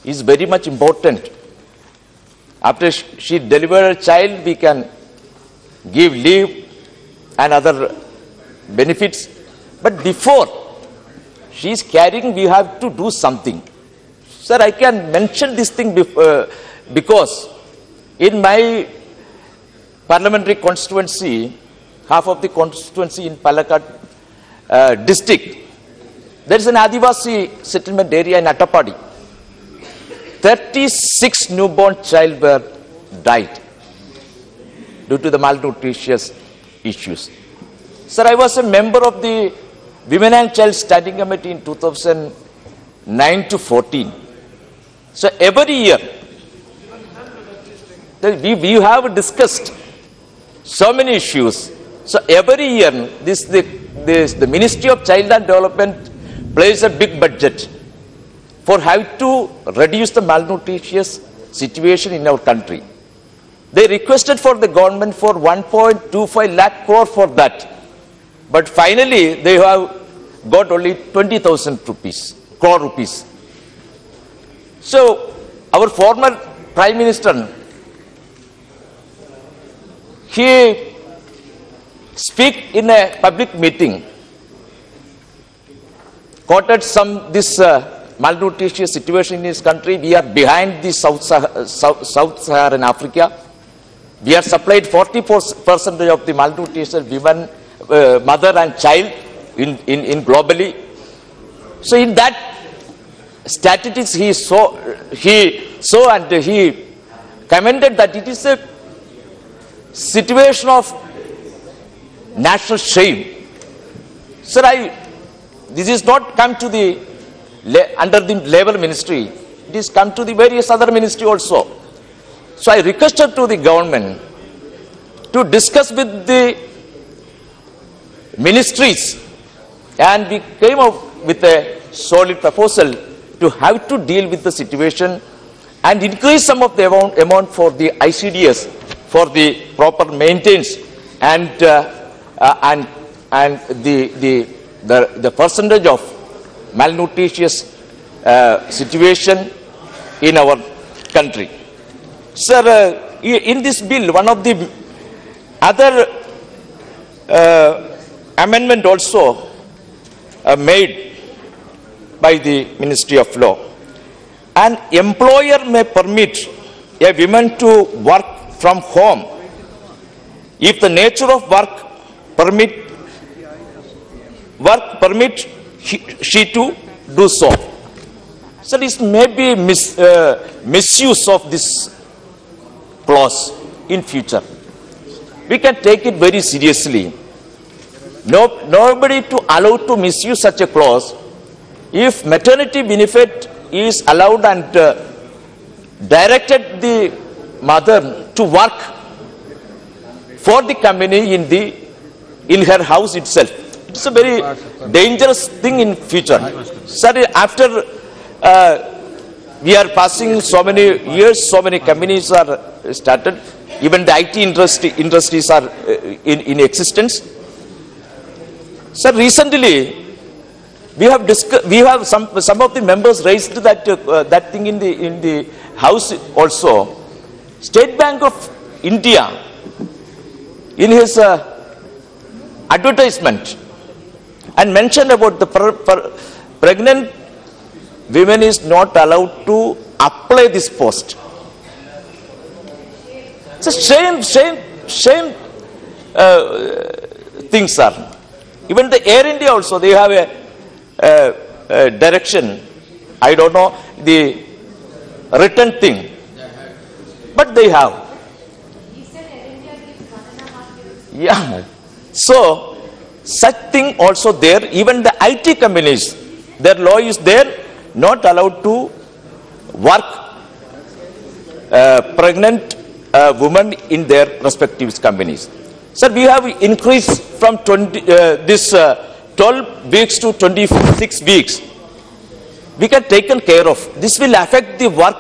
is very much important. After she delivered a child, we can give leave and other benefits. But before she is carrying, we have to do something. Sir, I can mention this thing because in my parliamentary constituency, half of the constituency in Palakkad district, there is an Adivasi settlement area in Attapadi. 36 newborn child were died due to the malnutritious issues. Sir, I was a member of the Women and Child Standing Committee in 2009 to 14. So every year, we have discussed so many issues. So every year, the Ministry of Child and Development plays a big budget for how to reduce the malnutritious situation in our country. They requested for the government for 1.25 lakh crore for that. But finally, they have got only 20,000 crore rupees. So, our former Prime Minister, he speak in a public meeting, quoted this malnutritious situation in his country. We are behind the Sub-Saharan Africa. We are supplied 40% of the malnutrition women, mother and child in globally. So in that statistics he saw and he commented that it is a situation of national shame. Sir, this is not come to the under the Labour Ministry. It is come to the various other ministry also. So I requested to the government to discuss with the ministries, and we came up with a solid proposal to how to deal with the situation and increase some of the amount for the ICDS for the proper maintenance and the percentage of malnutritious situation in our country. Sir, in this bill, one of the other amendment also made by the Ministry of Law. An employer may permit a woman to work from home if the nature of work permit she to do so. So this may be misuse of this clause in future. We can take it very seriously. Nobody to allow to misuse such a clause. If maternity benefit is allowed and directed the mother to work for the company in her house itself, it's a very dangerous thing in future. Sir, after we are passing so many years, so many companies are started, even the IT industries are in existence. Sir, recently we have some of the members raised that thing in the house also. State Bank of India, in his advertisement, and mentioned about the pregnant women is not allowed to apply this post. It's a shame things, sir. Even the Air India also, they have a direction. I don't know the written thing, but they have. Yeah. So such thing also there. Even the IT companies, their law is there, not allowed to work pregnant women in their respective companies. Sir, we have increased from 12 weeks to 26 weeks. We can take care of. This will affect the work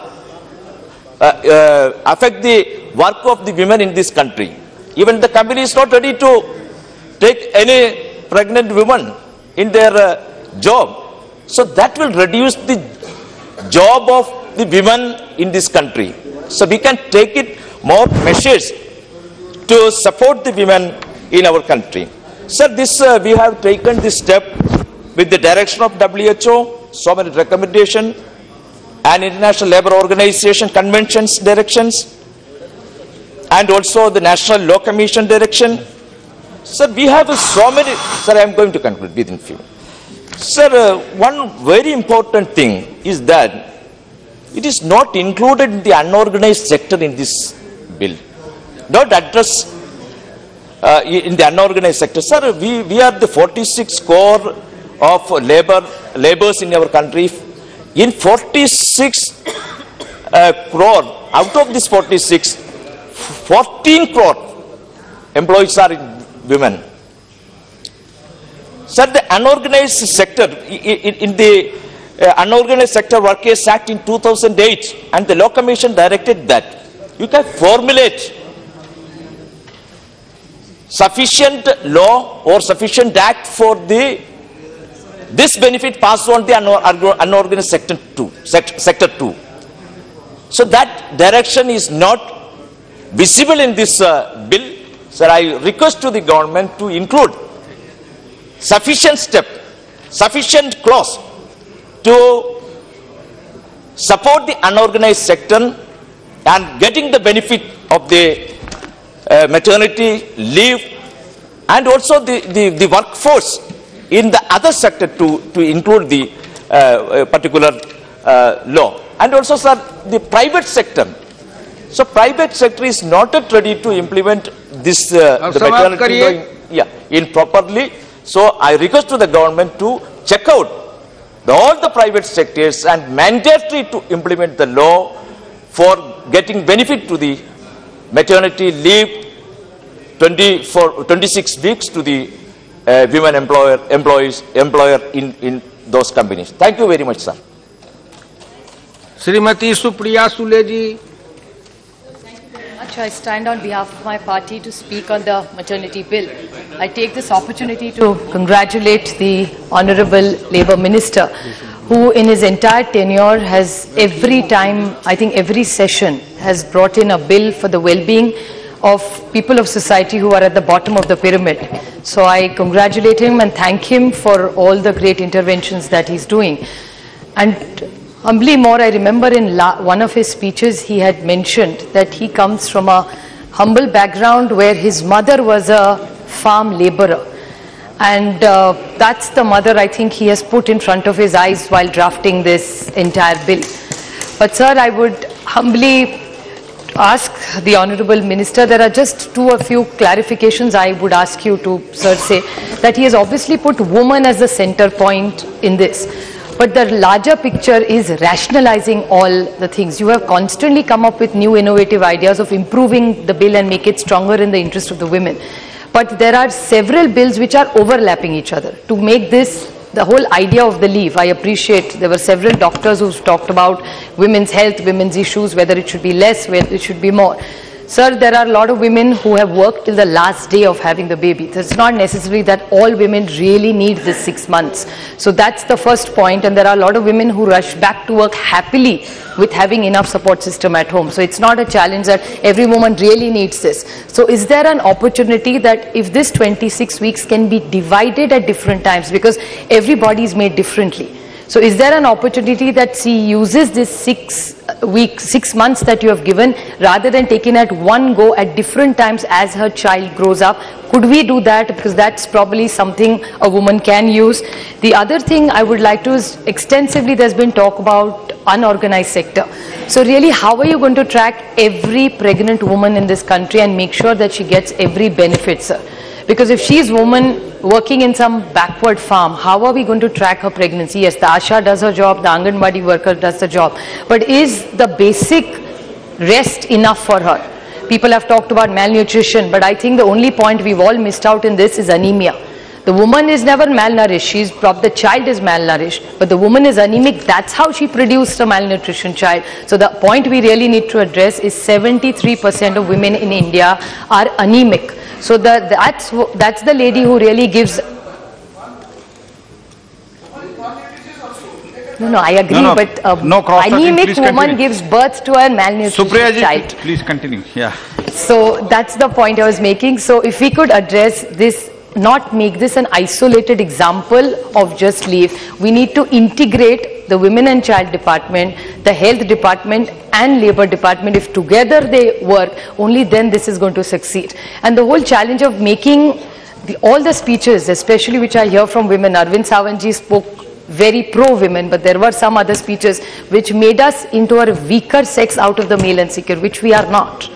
of the women in this country. Even the company is not ready to take any pregnant woman in their job. So that will reduce the job of the women in this country. So we can take it more measures to support the women in our country. Sir, this we have taken this step with the direction of WHO, so many recommendations, and International Labour Organization conventions directions, and also the National Law Commission direction. Sir, we have so many. Sir, I am going to conclude within few. Sir, one very important thing is that it is not included in the unorganized sector in this bill. Not address in the unorganized sector. Sir, we are the 46 crore of laborers in our country. In 46 crore, out of this 46, 14 crore employees are women. Sir, the unorganized sector, in the Unorganized Sector Workers Act in 2008, and the Law Commission directed that you can formulate sufficient law or sufficient act for this benefit passed on the unorganized sector 2. So that direction is not visible in this bill. Sir, I request to the government to include sufficient step, sufficient clause to support the unorganized sector and getting the benefit of the maternity leave, and also the workforce in the other sector to include the particular law. And also, sir, the private sector. So private sector is not yet ready to implement this the maternity law improperly. So I request to the government to check out all the private sectors and mandatory to implement the law for getting benefit to the maternity leave 26 weeks to the women employer in those companies. Thank you very much, sir. Srimati Supriya Sule ji. I stand on behalf of my party to speak on the maternity bill. I take this opportunity to congratulate the Honorable Labour Minister, who in his entire tenure has every time, I think every session, has brought in a bill for the well-being of people of society who are at the bottom of the pyramid. So I congratulate him and thank him for all the great interventions that he's doing. And humbly more, I remember in one of his speeches, he had mentioned that he comes from a humble background where his mother was a farm laborer. And that's the mother I think he has put in front of his eyes while drafting this entire bill. But sir, I would humbly ask the Honorable Minister, there are just a few clarifications I would ask you to, sir, say that he has obviously put woman as the center point in this. But the larger picture is rationalizing all the things. You have constantly come up with new innovative ideas of improving the bill and make it stronger in the interest of the women. But there are several bills which are overlapping each other. To make this the whole idea of the leave, I appreciate there were several doctors who talked about women's health, women's issues, whether it should be less, whether it should be more. Sir, there are a lot of women who have worked till the last day of having the baby. It's not necessary that all women really need this 6 months. So that's the first point. And there are a lot of women who rush back to work happily with having enough support system at home. So it's not a challenge that every woman really needs this. So is there an opportunity that if this 26 weeks can be divided at different times, because everybody is made differently. So is there an opportunity that she uses this 6 months that you have given rather than taking at one go at different times as her child grows up? Could we do that? Because that's probably something a woman can use. The other thing I would like to is extensively there's been talk about unorganized sector. So really, how are you going to track every pregnant woman in this country and make sure that she gets every benefit, sir? Because if she's woman working in some backward farm, how are we going to track her pregnancy? Yes, the Asha does her job, the Anganwadi worker does the job. But is the basic rest enough for her? People have talked about malnutrition, but I think the only point we've all missed out in this is anemia. The woman is never malnourished, the child is malnourished, but the woman is anemic. That's how she produced a malnutrition child. So the point we really need to address is 73% of women in India are anemic. So that's the lady who really gives. No, I agree, but anemic woman gives birth to a malnutrition child. Please continue. Yeah. So that's the point I was making. So if we could address this, not make this an isolated example of just leave. We need to integrate the Women and Child Department, the Health Department and Labour Department. If together they work, only then this is going to succeed. And the whole challenge of making all the speeches, especially which I hear from women, Arvind Sawant ji spoke very pro-women, but there were some other speeches which made us into a weaker sex out of the male and seeker, which we are not.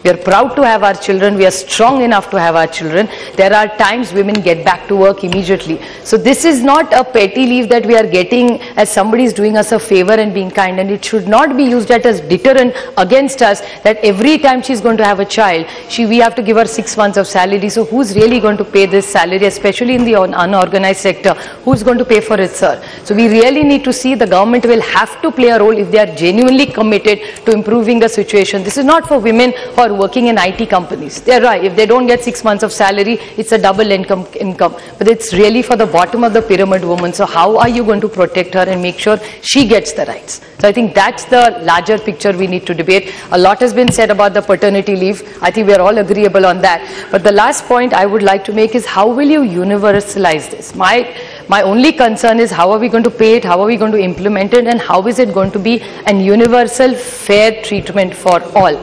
We are proud to have our children. We are strong enough to have our children. There are times women get back to work immediately. So this is not a petty leave that we are getting as somebody is doing us a favor and being kind, and it should not be used as deterrent against us that every time she's going to have a child, we have to give her 6 months of salary. So who's really going to pay this salary, especially in the unorganized sector? Who's going to pay for it, sir? So we really need to see the government will have to play a role if they are genuinely committed to improving the situation. This is not for women who are working in IT companies. They're right. If they don't get 6 months of salary, it's a double income. But it's really for the bottom of the pyramid woman. So how are you going to protect her and make sure she gets the rights? So I think that's the larger picture we need to debate. A lot has been said about the paternity leave. I think we are all agreeable on that. But the last point I would like to make is how will you universalize this? My only concern is how are we going to pay it, how are we going to implement it, and how is it going to be an universal fair treatment for all?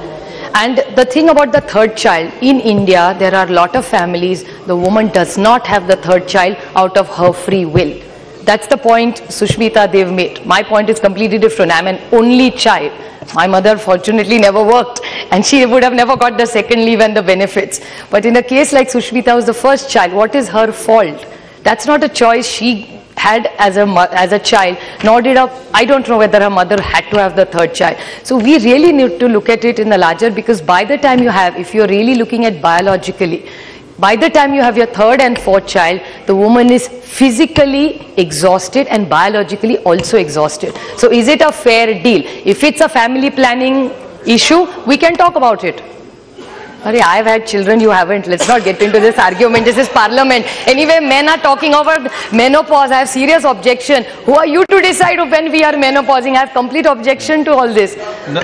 And the thing about the third child, in India, there are a lot of families, the woman does not have the third child out of her free will. That's the point Sushmita Dev made. My point is completely different. I'm an only child. My mother fortunately never worked and she would have never got the second leave and the benefits. But in a case like Sushmita was the first child, what is her fault? That's not a choice she had as a child, nor did I don't know whether her mother had to have the third child. So we really need to look at it in the larger, because by the time you have, if you're really looking at biologically, by the time you have your third and fourth child, the woman is physically exhausted and biologically also exhausted. So is it a fair deal? If it's a family planning issue, we can talk about it. I've had children, you haven't. Let's not get into this argument. This is parliament. Anyway, men are talking about menopause. I have serious objection. Who are you to decide when we are menopausing? I have complete objection to all this.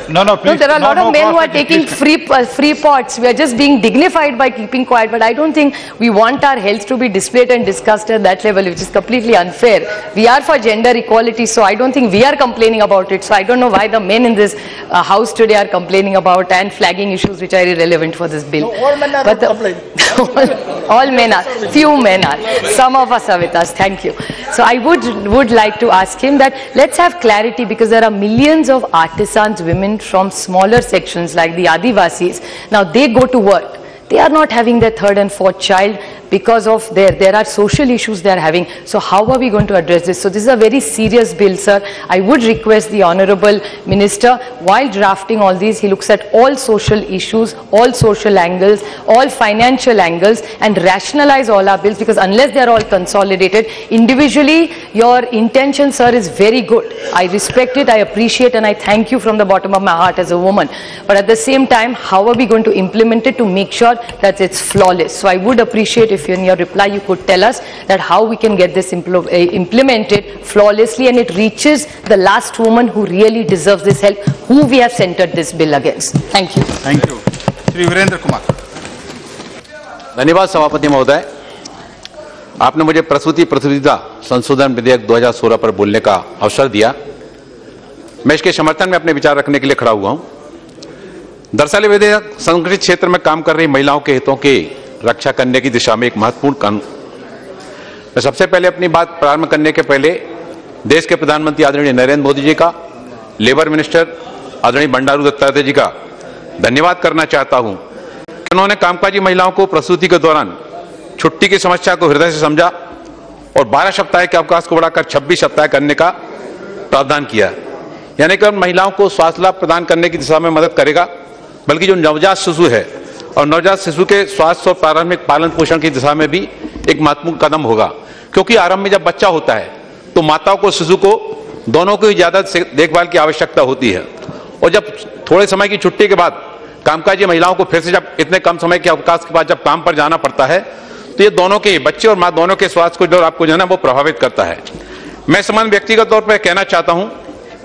No, please. There are a lot of men who are taking free pots. We are just being dignified by keeping quiet. But I don't think we want our health to be displayed and discussed at that level, which is completely unfair. We are for gender equality, so I don't think we are complaining about it. So I don't know why the men in this house today are complaining about and flagging issues which are irrelevant for this bill. No, all men are not complaining. All men are. Few men are. Some of us are with us. Thank you. So I would like to ask him that let's have clarity, because there are millions of artisans, women from smaller sections like the Adivasis. Now they go to work. They are not having their third and fourth child because of there are social issues they are having. So how are we going to address this? So this is a very serious bill, sir. I would request the Honorable Minister, while drafting all these, he looks at all social issues, all social angles, all financial angles, and rationalize all our bills, because unless they are all consolidated, individually, your intention, sir, is very good. I respect it, I appreciate, and I thank you from the bottom of my heart as a woman. But at the same time, how are we going to implement it to make sure that it's flawless? So I would appreciate if in your reply you could tell us that how we can get this implemented flawlessly and it reaches the last woman who really deserves this help, who we have centered this bill against. Thank you. Thank you. Shri Virendra Kumar. धन्यवाद सभापति महोदय, आपने मुझे प्रसूति प्रतिनिधिता संशोधन विधेयक 2016 पर बोलने का अवसर दिया। मैं इसके समर्थन में अपने विचार रखने के लिए खड़ा हुआ हूं। दरअसल विधेयक संगठित क्षेत्र में काम कर रही महिलाओं के हितों की रक्षा करने की दिशा में एक महत्वपूर्ण कानून। मैं सबसे पहले अपनी बात प्रारंभ करने के पहले देश के प्रधानमंत्री आदरणीय नरेंद्र मोदी जी का, लेबर मिनिस्टर आदरणीय बंडारू दत्तात्रेय जी का धन्यवाद करना चाहता हूं कि उन्होंने कामकाजी महिलाओं को प्रसूति के दौरान छुट्टी की समस्या को हृदय से समझा और 12 सप्ताह के अवकाश को बढ़ाकर 26 सप्ताह करने का प्रावधान किया। यानी कि महिलाओं को स्वास्थ्य लाभ प्रदान करने की दिशा में मदद करेगा, बल्कि जो नवजात शिशु है और नवजात शिशु के स्वास्थ्य और प्रारंभिक पालन पोषण की दिशा में भी एक महत्वपूर्ण कदम होगा। क्योंकि आरंभ में जब बच्चा होता है तो माताओं को शिशु को दोनों को ज्यादा देखभाल की आवश्यकता होती है, और जब थोड़े समय की छुट्टी के बाद कामकाजी महिलाओं को फिर से जब इतने कम समय के अवकाश के बाद जब काम पर जाना पड़ता है तो ये दोनों के, बच्चे और माँ दोनों के स्वास्थ्य को जो आपको जो है ना वो प्रभावित करता है। मैं समान व्यक्तिगत तौर पर कहना चाहता हूं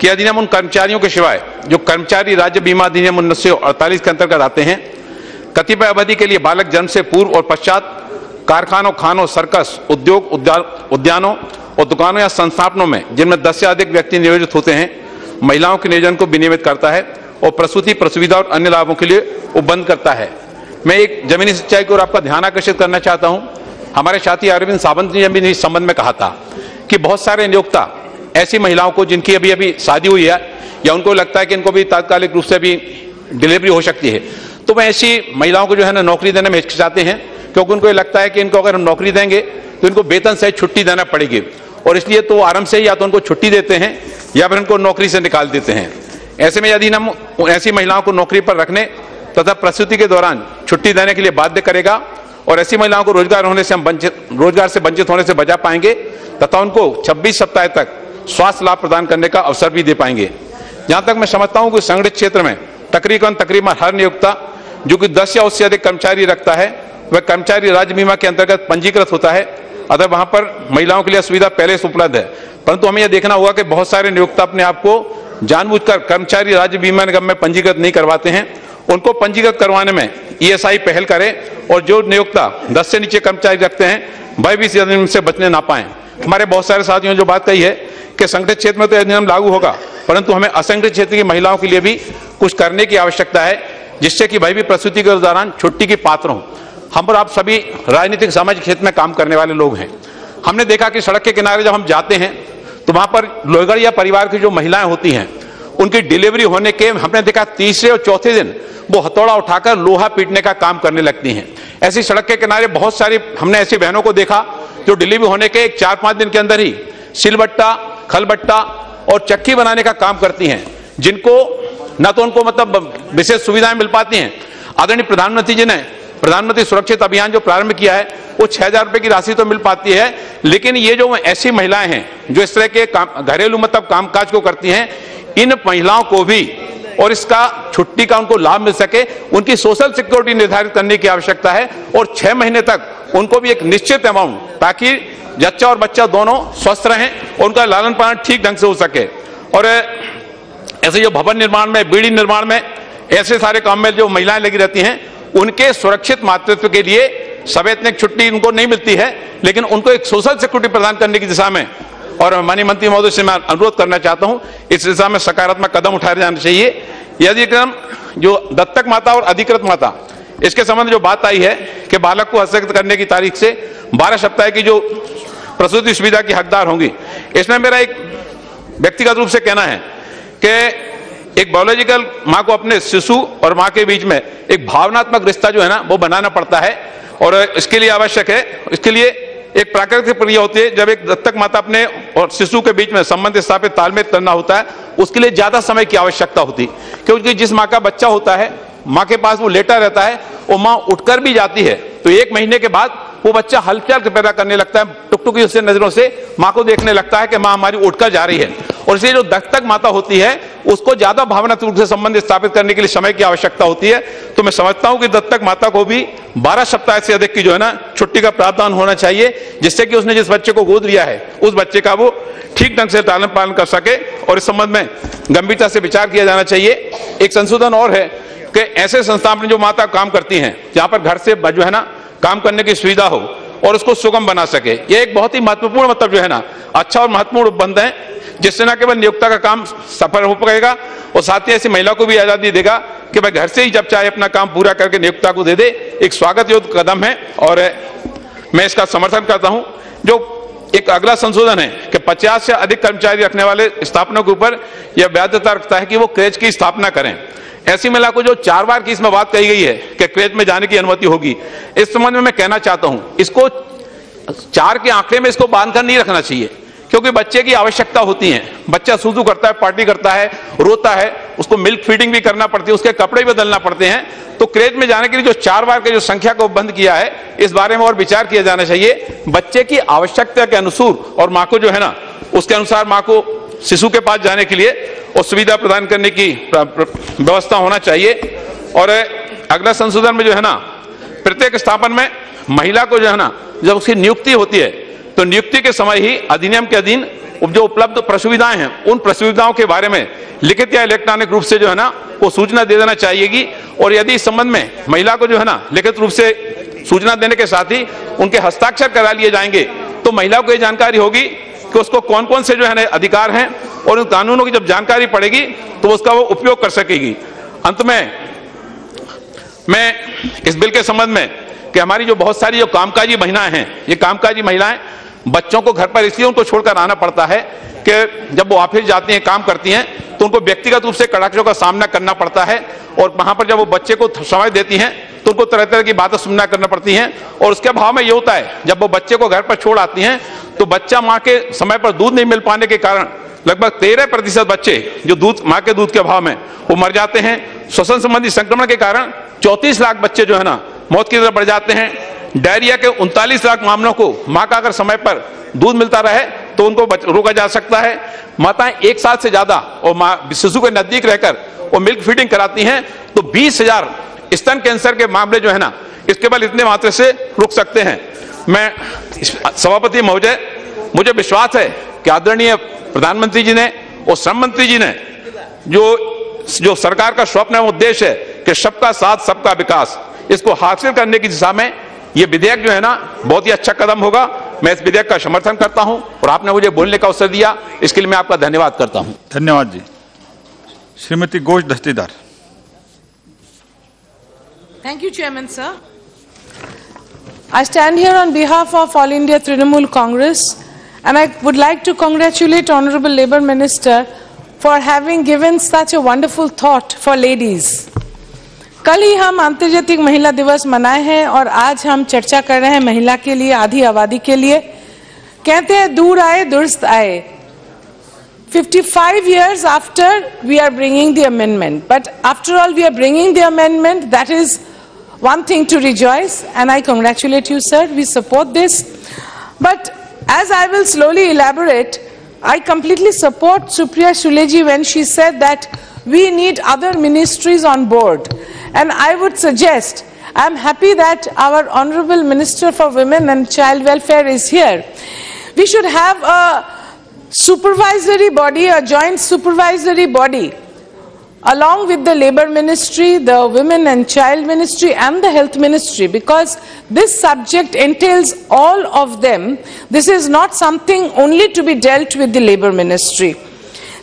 कि अधिनियम उन कर्मचारियों के सिवाय जो कर्मचारी राज्य बीमा अधिनियम 1948 के अंतर्गत आते हैं, कतिपय अवधि के लिए बालक जन्म से पूर्व और पश्चात कारखानों, खानों, सर्कस, उद्योग, उद्यानों और दुकानों या संस्थानों में जिनमें 10 से अधिक व्यक्ति नियोजित होते हैं, महिलाओं के नियोजन को विनियमित करता है और प्रसूति, प्रसुविधा और अन्य लाभों के लिए उपबंध करता है। मैं एक जमीनी सच्चाई की ओर आपका ध्यान आकर्षित करना चाहता हूं। हमारे साथी अरविंद सावंत ने भी इस संबंध में कहा था कि बहुत सारे नियोक्ता ऐसी महिलाओं को जिनकी अभी अभी शादी हुई है या उनको लगता है कि इनको भी तात्कालिक रूप से अभी डिलीवरी हो सकती है, तो वह ऐसी महिलाओं को जो है ना नौकरी देने में हिचकिचाते हैं, क्योंकि उनको ये लगता है कि इनको अगर हम नौकरी देंगे तो इनको वेतन से छुट्टी देना पड़ेगी, और इसलिए तो आरंभ से ही या तो उनको छुट्टी देते हैं या फिर उनको नौकरी से निकाल देते हैं। ऐसे में यदि हम ऐसी महिलाओं को नौकरी पर रखने तथा प्रसूति के दौरान छुट्टी देने के लिए बाध्य करेगा और ऐसी महिलाओं को रोजगार से वंचित होने से बचा पाएंगे तथा उनको 26 सप्ताह तक स्वास्थ्य लाभ प्रदान करने का अवसर भी दे पाएंगे। जहां तक मैं समझता हूं कि संगठित क्षेत्र में तकरीबन हर नियोक्ता जो कि 10 या उससे अधिक कर्मचारी रखता है वह कर्मचारी राज्य बीमा के अंतर्गत पंजीकृत होता है। अतः वहां पर महिलाओं के लिए सुविधा पहले से उपलब्ध है, परंतु हमें यह देखना होगा कि बहुत सारे नियोक्ता अपने आप को जानबूझकर कर्मचारी राज्य बीमा निगम में पंजीकृत नहीं करवाते हैं। उनको पंजीकृत करवाने में ESI पहल करे और जो नियोक्ता 10 से नीचे कर्मचारी रखते हैं वह भी इस अधिनियम से बचने ना पाए। हमारे बहुत सारे साथियों ने जो बात कही है कि संगठित क्षेत्र में तो अधिनियम लागू होगा, परंतु हमें असंगठित क्षेत्र की महिलाओं के लिए भी कुछ करने की आवश्यकता है, जिससे कि वह भी प्रसूति के दौरान छुट्टी की पात्र हों। हम और आप सभी राजनीतिक सामाजिक क्षेत्र में काम करने वाले लोग हैं। हमने देखा कि सड़क के किनारे जब हम जाते हैं तो वहां पर लोहगढ़िया परिवार की जो महिलाएं होती हैं उनकी डिलीवरी होने के हमने देखा तीसरे और चौथे दिन वो हथौड़ा उठाकर लोहा पीटने का काम करने लगती हैं। ऐसी सड़क के किनारे बहुत सारी हमने ऐसी बहनों को देखा जो डिलीवरी होने के 4-5 दिन के अंदर ही सिलबट्टा, खलबट्टा और चक्की बनाने का काम करती हैं, जिनको न तो उनको मतलब विशेष सुविधाएं मिल पाती हैं। आदरणीय प्रधानमंत्री जी ने प्रधानमंत्री सुरक्षित अभियान जो प्रारंभ किया है वो 6,000 रुपए की राशि तो मिल पाती है, लेकिन ये जो ऐसी महिलाएं हैं जो इस तरह के घरेलू मतलब कामकाज को करती हैं, इन महिलाओं को भी और इसका छुट्टी का उनको लाभ मिल सके, उनकी सोशल सिक्योरिटी निर्धारित करने की आवश्यकता है और 6 महीने तक उनको भी एक निश्चित अमाउंट, ताकि जच्चा और बच्चा दोनों स्वस्थ रहें और उनका लालन पालन ठीक ढंग से हो सके। और ऐसे जो भवन निर्माण में, बीड़ी निर्माण में, ऐसे सारे काम में जो महिलाएं लगी रहती हैं, उनके सुरक्षित मातृत्व के लिए सवैतनिक छुट्टी उनको नहीं मिलती है, लेकिन उनको एक सोशल सिक्योरिटी प्रदान करने की दिशा में और माननीय मंत्री महोदय से मैं अनुरोध करना चाहता हूं इस दिशा में सकारात्मक कदम उठाए जाने चाहिए। यदि जो दत्तक माता और अधिकृत माता, इसके संबंध जो बात आई है कि बालक को हस्तगत करने की तारीख से 12 सप्ताह की जो प्रसूति सुविधा की हकदार होंगी, इसमें मेरा एक व्यक्तिगत रूप से कहना है कि एक बायोलॉजिकल मां को अपने शिशु और मां के बीच में एक भावनात्मक रिश्ता जो है ना वो बनाना पड़ता है और इसके लिए आवश्यक है, इसके लिए एक प्राकृतिक प्रक्रिया होती है। जब एक दत्तक माता अपने और शिशु के बीच में संबंध स्थापित तालमेल करना होता है, उसके लिए ज्यादा समय की आवश्यकता होती, क्योंकि जिस माँ का बच्चा होता है माँ के पास वो लेटा रहता है, वो माँ उठकर भी जाती है तो 1 महीने के बाद वो बच्चा हलचल पैदा करने लगता है, टुकटुकी उससे नजरों से माँ को देखने लगता है कि माँ हमारी उठकर जा रही है। और इसलिए जो दत्तक माता होती है उसको ज्यादा भावनात्मक रूप से संबंध स्थापित करने के लिए समय की आवश्यकता होती है। तो मैं समझता हूं कि दत्तक माता को भी 12 सप्ताह से अधिक की जो है ना छुट्टी का प्रावधान होना चाहिए, जिससे कि उसने जिस बच्चे को गोद लिया है उस बच्चे का वो ठीक ढंग से लालन पालन कर सके और इस संबंध में गंभीरता से विचार किया जाना चाहिए। एक संशोधन और है कि ऐसे संस्थान में जो माता काम करती हैं जहां पर घर से जो है ना काम करने की सुविधा हो और उसको सुगम बना सके, यह एक बहुत ही महत्वपूर्ण मतलब जो है ना अच्छा और महत्वपूर्ण उपबंध है, जिससे न केवल नियोक्ता का काम सफल हो पाएगा और साथ ही ऐसी महिला को भी आजादी देगा कि वह घर से ही जब चाहे अपना काम पूरा करके नियोक्ता को दे दे। एक स्वागत योग्य कदम है और मैं इसका समर्थन करता हूं। जो एक अगला संशोधन है कि 50 से अधिक कर्मचारी रखने वाले स्थापना के ऊपर यह बाध्यता रखता है कि वो क्रेच की स्थापना करें। ऐसी महिला को जो 4 बार की इसमें बात कही गई है कि क्रेच में जाने की अनुमति होगी, इस संबंध में मैं कहना चाहता हूं इसको 4 के आंकड़े में इसको बांधकर नहीं रखना चाहिए, क्योंकि बच्चे की आवश्यकता होती है। बच्चा सूजू करता है, पार्टी करता है, रोता है, उसको मिल्क फीडिंग भी करना पड़ती है, उसके कपड़े भी बदलना पड़ते हैं। तो क्रेच में जाने के लिए जो 4 बार के जो संख्या को बंद किया है, इस बारे में और विचार किया जाना चाहिए। बच्चे की आवश्यकता के अनुसार और माँ को जो है ना उसके अनुसार माँ को शिशु के पास जाने के लिए और सुविधा प्रदान करने की व्यवस्था होना चाहिए। और अगला संशोधन में जो है ना प्रत्येक स्थापन में महिला को जो है ना जब उसकी नियुक्ति होती है तो नियुक्ति के समय ही अधिनियम के अधीन जो उपलब्ध प्रसुविधाएं हैं उन प्रसुविधाओं के बारे में लिखित या इलेक्ट्रॉनिक रूप से जो है ना वो सूचना दे देना चाहिएगी। और यदि इस संबंध में महिला को जो है ना लिखित रूप से सूचना देने के साथ ही उनके हस्ताक्षर करा लिए जाएंगे तो महिला को ये जानकारी होगी कि उसको कौन कौन से जो है अधिकार हैं और उन कानूनों की जब जानकारी पड़ेगी तो उसका वो उपयोग कर सकेगी। अंत में मैं इस बिल के संबंध में कि हमारी जो बहुत सारी जो कामकाजी महिलाएं हैं, ये कामकाजी महिलाएं बच्चों को घर पर इसलिए उनको छोड़कर आना पड़ता है कि जब वो ऑफिस जाती हैं, काम करती हैं, तो उनको व्यक्तिगत रूप से कड़ाकों का सामना करना पड़ता है। और वहां पर जब वो बच्चे को समय देती हैं तो उनको तरह तरह की बातें सुनना करना पड़ती हैं। और उसके अभाव में ये होता है, जब वो बच्चे को घर पर छोड़ आती हैं तो बच्चा माँ के समय पर दूध नहीं मिल पाने के कारण लगभग 13% बच्चे जो माँ के दूध के अभाव में वो मर जाते हैं। श्वसन संबंधी संक्रमण के कारण 34 लाख बच्चे जो है ना मौत की तरफ बढ़ जाते हैं। डायरिया के 39 लाख मामलों को माँ का अगर समय पर दूध मिलता रहे तो उनको रोका जा सकता है। माताएं 1 साल से ज्यादा और माँ शिशु के नजदीक रहकर वो मिल्क फीडिंग कराती हैं तो 20,000 स्तन कैंसर के मामले जो है ना इस केवल इतने मात्रा से रुक सकते हैं। मैं सभापति महोदय, मुझे विश्वास है कि आदरणीय प्रधानमंत्री जी ने और श्रम मंत्री जी ने जो सरकार का स्वप्न एवं उद्देश्य है कि सबका साथ सबका विकास, इसको हासिल करने की दिशा में ये विधेयक जो है ना बहुत ही अच्छा कदम होगा। मैं इस विधेयक का समर्थन करता हूं और आपने मुझे बोलने का अवसर दिया, इसके लिए मैं आपका धन्यवाद करता हूं। धन्यवाद जी। Shrimati Ghosh Dastidar. Thank you, Chairman, sir. I stand here on behalf of All India Trinamool Congress, and I would like to congratulate Honorable Labour Minister for having given such a wonderful thought for ladies. कल ही हम अंतर्जातीय महिला दिवस मनाए हैं और आज हम चर्चा कर रहे हैं महिला के लिए, आधी आबादी के लिए। कहते हैं दूर आए दुरुस्त आए। 55 years after we are bringing the amendment, but after all we are bringing the amendment, that is one thing to rejoice, and I congratulate you, sir. We support this. But as I will slowly elaborate, I completely support Supriya Sule ji when she said that we need other ministries on board. And I would suggest, I am happy that our Honorable Minister for Women and Child Welfare is here. We should have a supervisory body, a joint supervisory body, along with the Labour Ministry, the Women and Child Ministry and the Health Ministry, because this subject entails all of them. This is not something only to be dealt with the Labour Ministry.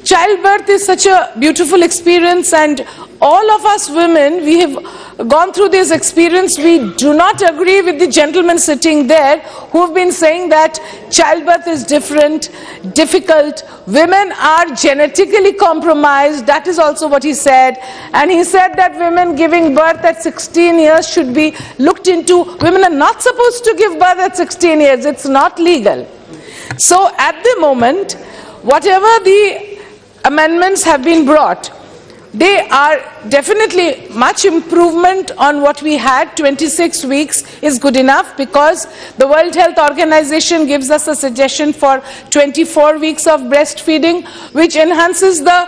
Childbirth is such a beautiful experience, and all of us women, we have gone through this experience. We do not agree with the gentleman sitting there who have been saying that childbirth is different, difficult. Women are genetically compromised. That is also what he said. And he said that women giving birth at 16 years should be looked into. Women are not supposed to give birth at 16 years. It's not legal. So at the moment, whatever the amendments have been brought, they are definitely much improvement on what we had. 26 weeks is good enough because the World Health Organization gives us a suggestion for 24 weeks of breastfeeding, which enhances the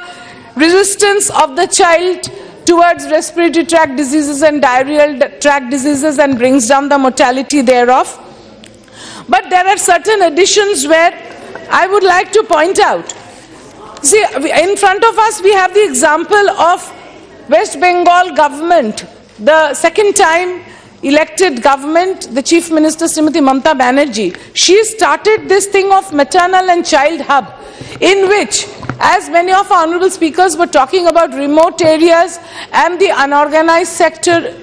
resistance of the child towards respiratory tract diseases and diarrheal tract diseases and brings down the mortality thereof. But there are certain additions where I would like to point out. See, in front of us we have the example of West Bengal government, the second time elected government, the Chief Minister Srimati Mamata Banerjee. She started this thing of maternal and child hub, in which, as many of our honorable speakers were talking about remote areas and the unorganized sector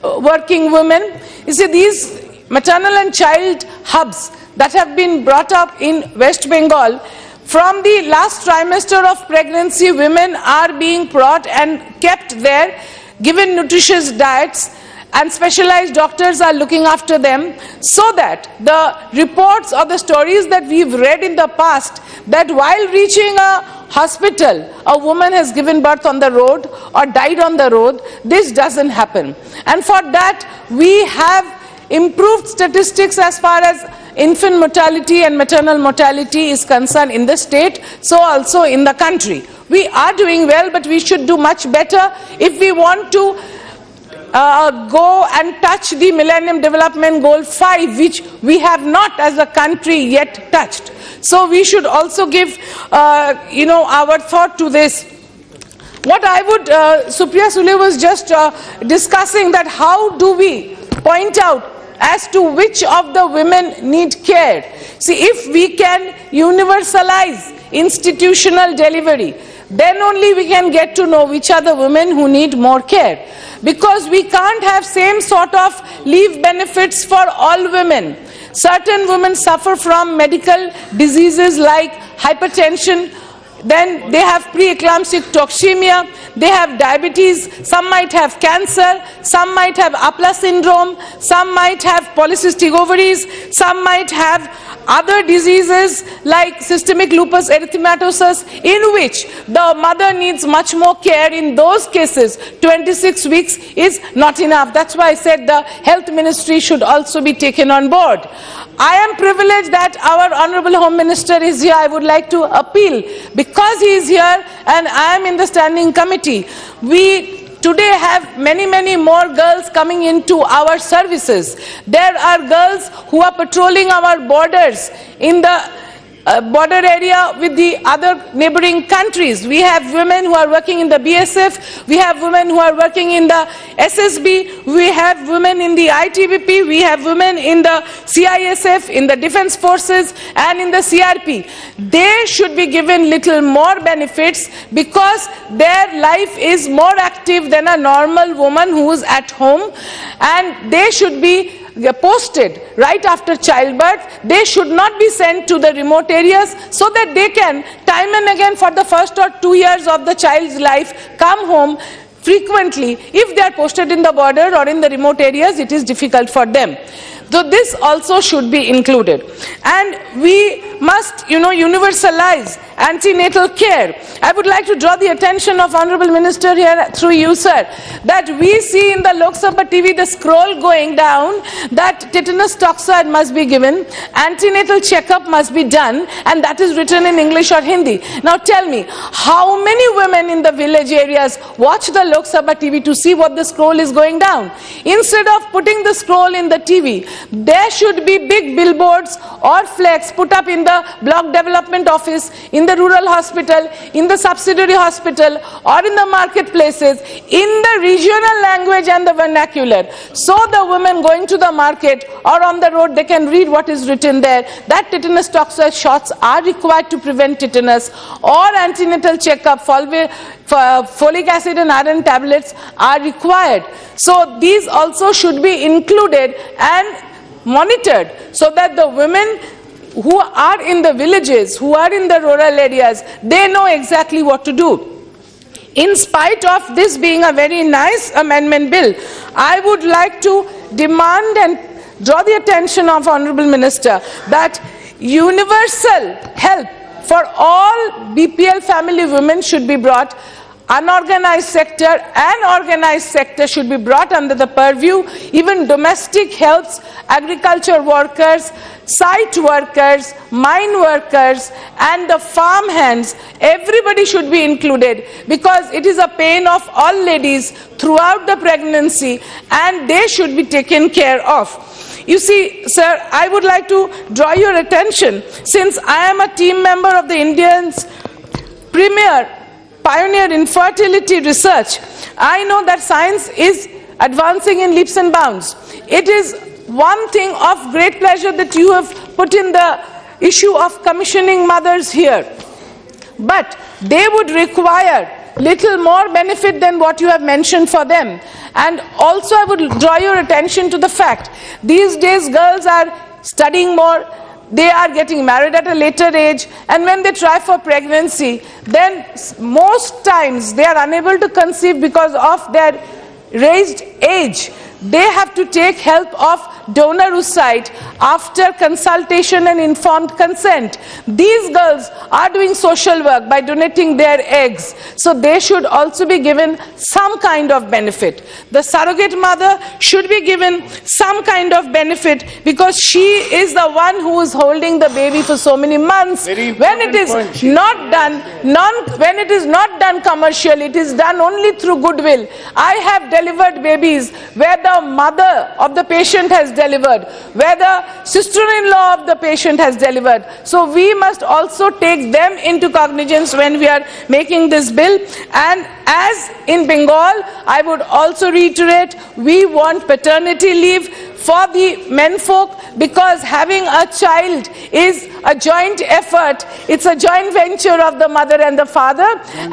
working women, you see these maternal and child hubs that have been brought up in West Bengal. From the last trimester of pregnancy, women are being brought and kept there, given nutritious diets, and specialized doctors are looking after them, so that the reports or the stories that we've read in the past, that while reaching a hospital, a woman has given birth on the road or died on the road, this doesn't happen. And for that, we have improved statistics as far as infant mortality and maternal mortality is concerned in the state, so also in the country. We are doing well, but we should do much better if we want to go and touch the Millennium Development Goal 5, which we have not as a country yet touched. So we should also give our thought to this. What I would, Supriya Sule was just discussing that how do we point out as to which of the women need care. See, if we can universalize institutional delivery, then only we can get to know which are the women who need more care. Because we can't have same sort of leave benefits for all women. certain women suffer from medical diseases like hypertension, then they have preeclamptic toxemia, they have diabetes, some might have cancer, some might have Apla syndrome, some might have polycystic ovaries, some might have other diseases like systemic lupus erythematosus, in which the mother needs much more care. In those cases, 26 weeks is not enough. That's why I said the health ministry should also be taken on board. I am privileged that our Honorable Home Minister is here. I would like to appeal, because he is here and I am in the standing committee. We today have many more girls coming into our services. There are girls who are patrolling our borders in the border area with the other neighboring countries. We have women who are working in the BSF, we have women who are working in the SSB, we have women in the ITBP, we have women in the CISF, in the Defense Forces and in the CRP. They should be given little more benefits because their life is more active than a normal woman who is at home, and they should be posted right after childbirth. They should not be sent to the remote areas, so that they can time and again for the first or 2 years of the child's life come home frequently. If they are posted in the border or in the remote areas, it is difficult for them. So this also should be included. And we must, universalize antenatal care. I would like to draw the attention of Honorable Minister here through you, sir, that we see in the Lok Sabha TV the scroll going down that tetanus toxoid must be given, antenatal checkup must be done, and that is written in English or Hindi. Now tell me, how many women in the village areas watch the Lok Sabha TV to see what the scroll is going down? Instead of putting the scroll in the TV, there should be big billboards or flags put up in the block development office, in the rural hospital, in the subsidiary hospital, or in the marketplaces, in the regional language and the vernacular. So the women going to the market or on the road, they can read what is written there, that tetanus toxoid shots are required to prevent tetanus, or antenatal checkup, folic acid and iron tablets are required. So these also should be included and monitored, so that the women who are in the villages, who are in the rural areas, they know exactly what to do. In spite of this being a very nice amendment bill, I would like to demand and draw the attention of Honorable Minister that universal help for all BPL family women should be brought. Unorganized sector and organized sector should be brought under the purview. Even domestic helps, agriculture workers, site workers, mine workers, and the farm hands, everybody should be included, because it is a pain of all ladies throughout the pregnancy, and they should be taken care of. You see, sir, I would like to draw your attention, since I am a team member of the Indian's premier pioneer in fertility research, I know that science is advancing in leaps and bounds. It is one thing of great pleasure that you have put in the issue of commissioning mothers here. But they would require little more benefit than what you have mentioned for them. And also I would draw your attention to the fact, these days girls are studying more, they are getting married at a later age, and when they try for pregnancy, then most times they are unable to conceive because of their raised age. They have to take help of donor oocyte after consultation and informed consent. These girls are doing social work by donating their eggs, so they should also be given some kind of benefit. The surrogate mother should be given some kind of benefit, because she is the one who is holding the baby for so many months. When it is not done, when it is not done commercially, it is done only through goodwill. I have delivered babies where the mother of the patient has delivered, where the sister-in-law of the patient has delivered. So we must also take them into cognizance when we are making this bill. And as in Bengal, I would also reiterate, we want paternity leave for the men folk, because having a child is a joint effort. It's a joint venture of the mother and the father.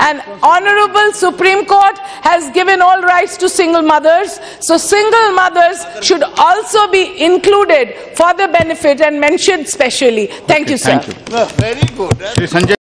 And Honorable Supreme Court has given all rights to single mothers. So single mothers should also be included for the benefit and mentioned specially. Thank you, sir. Thank you. Very good. Shri Sanjay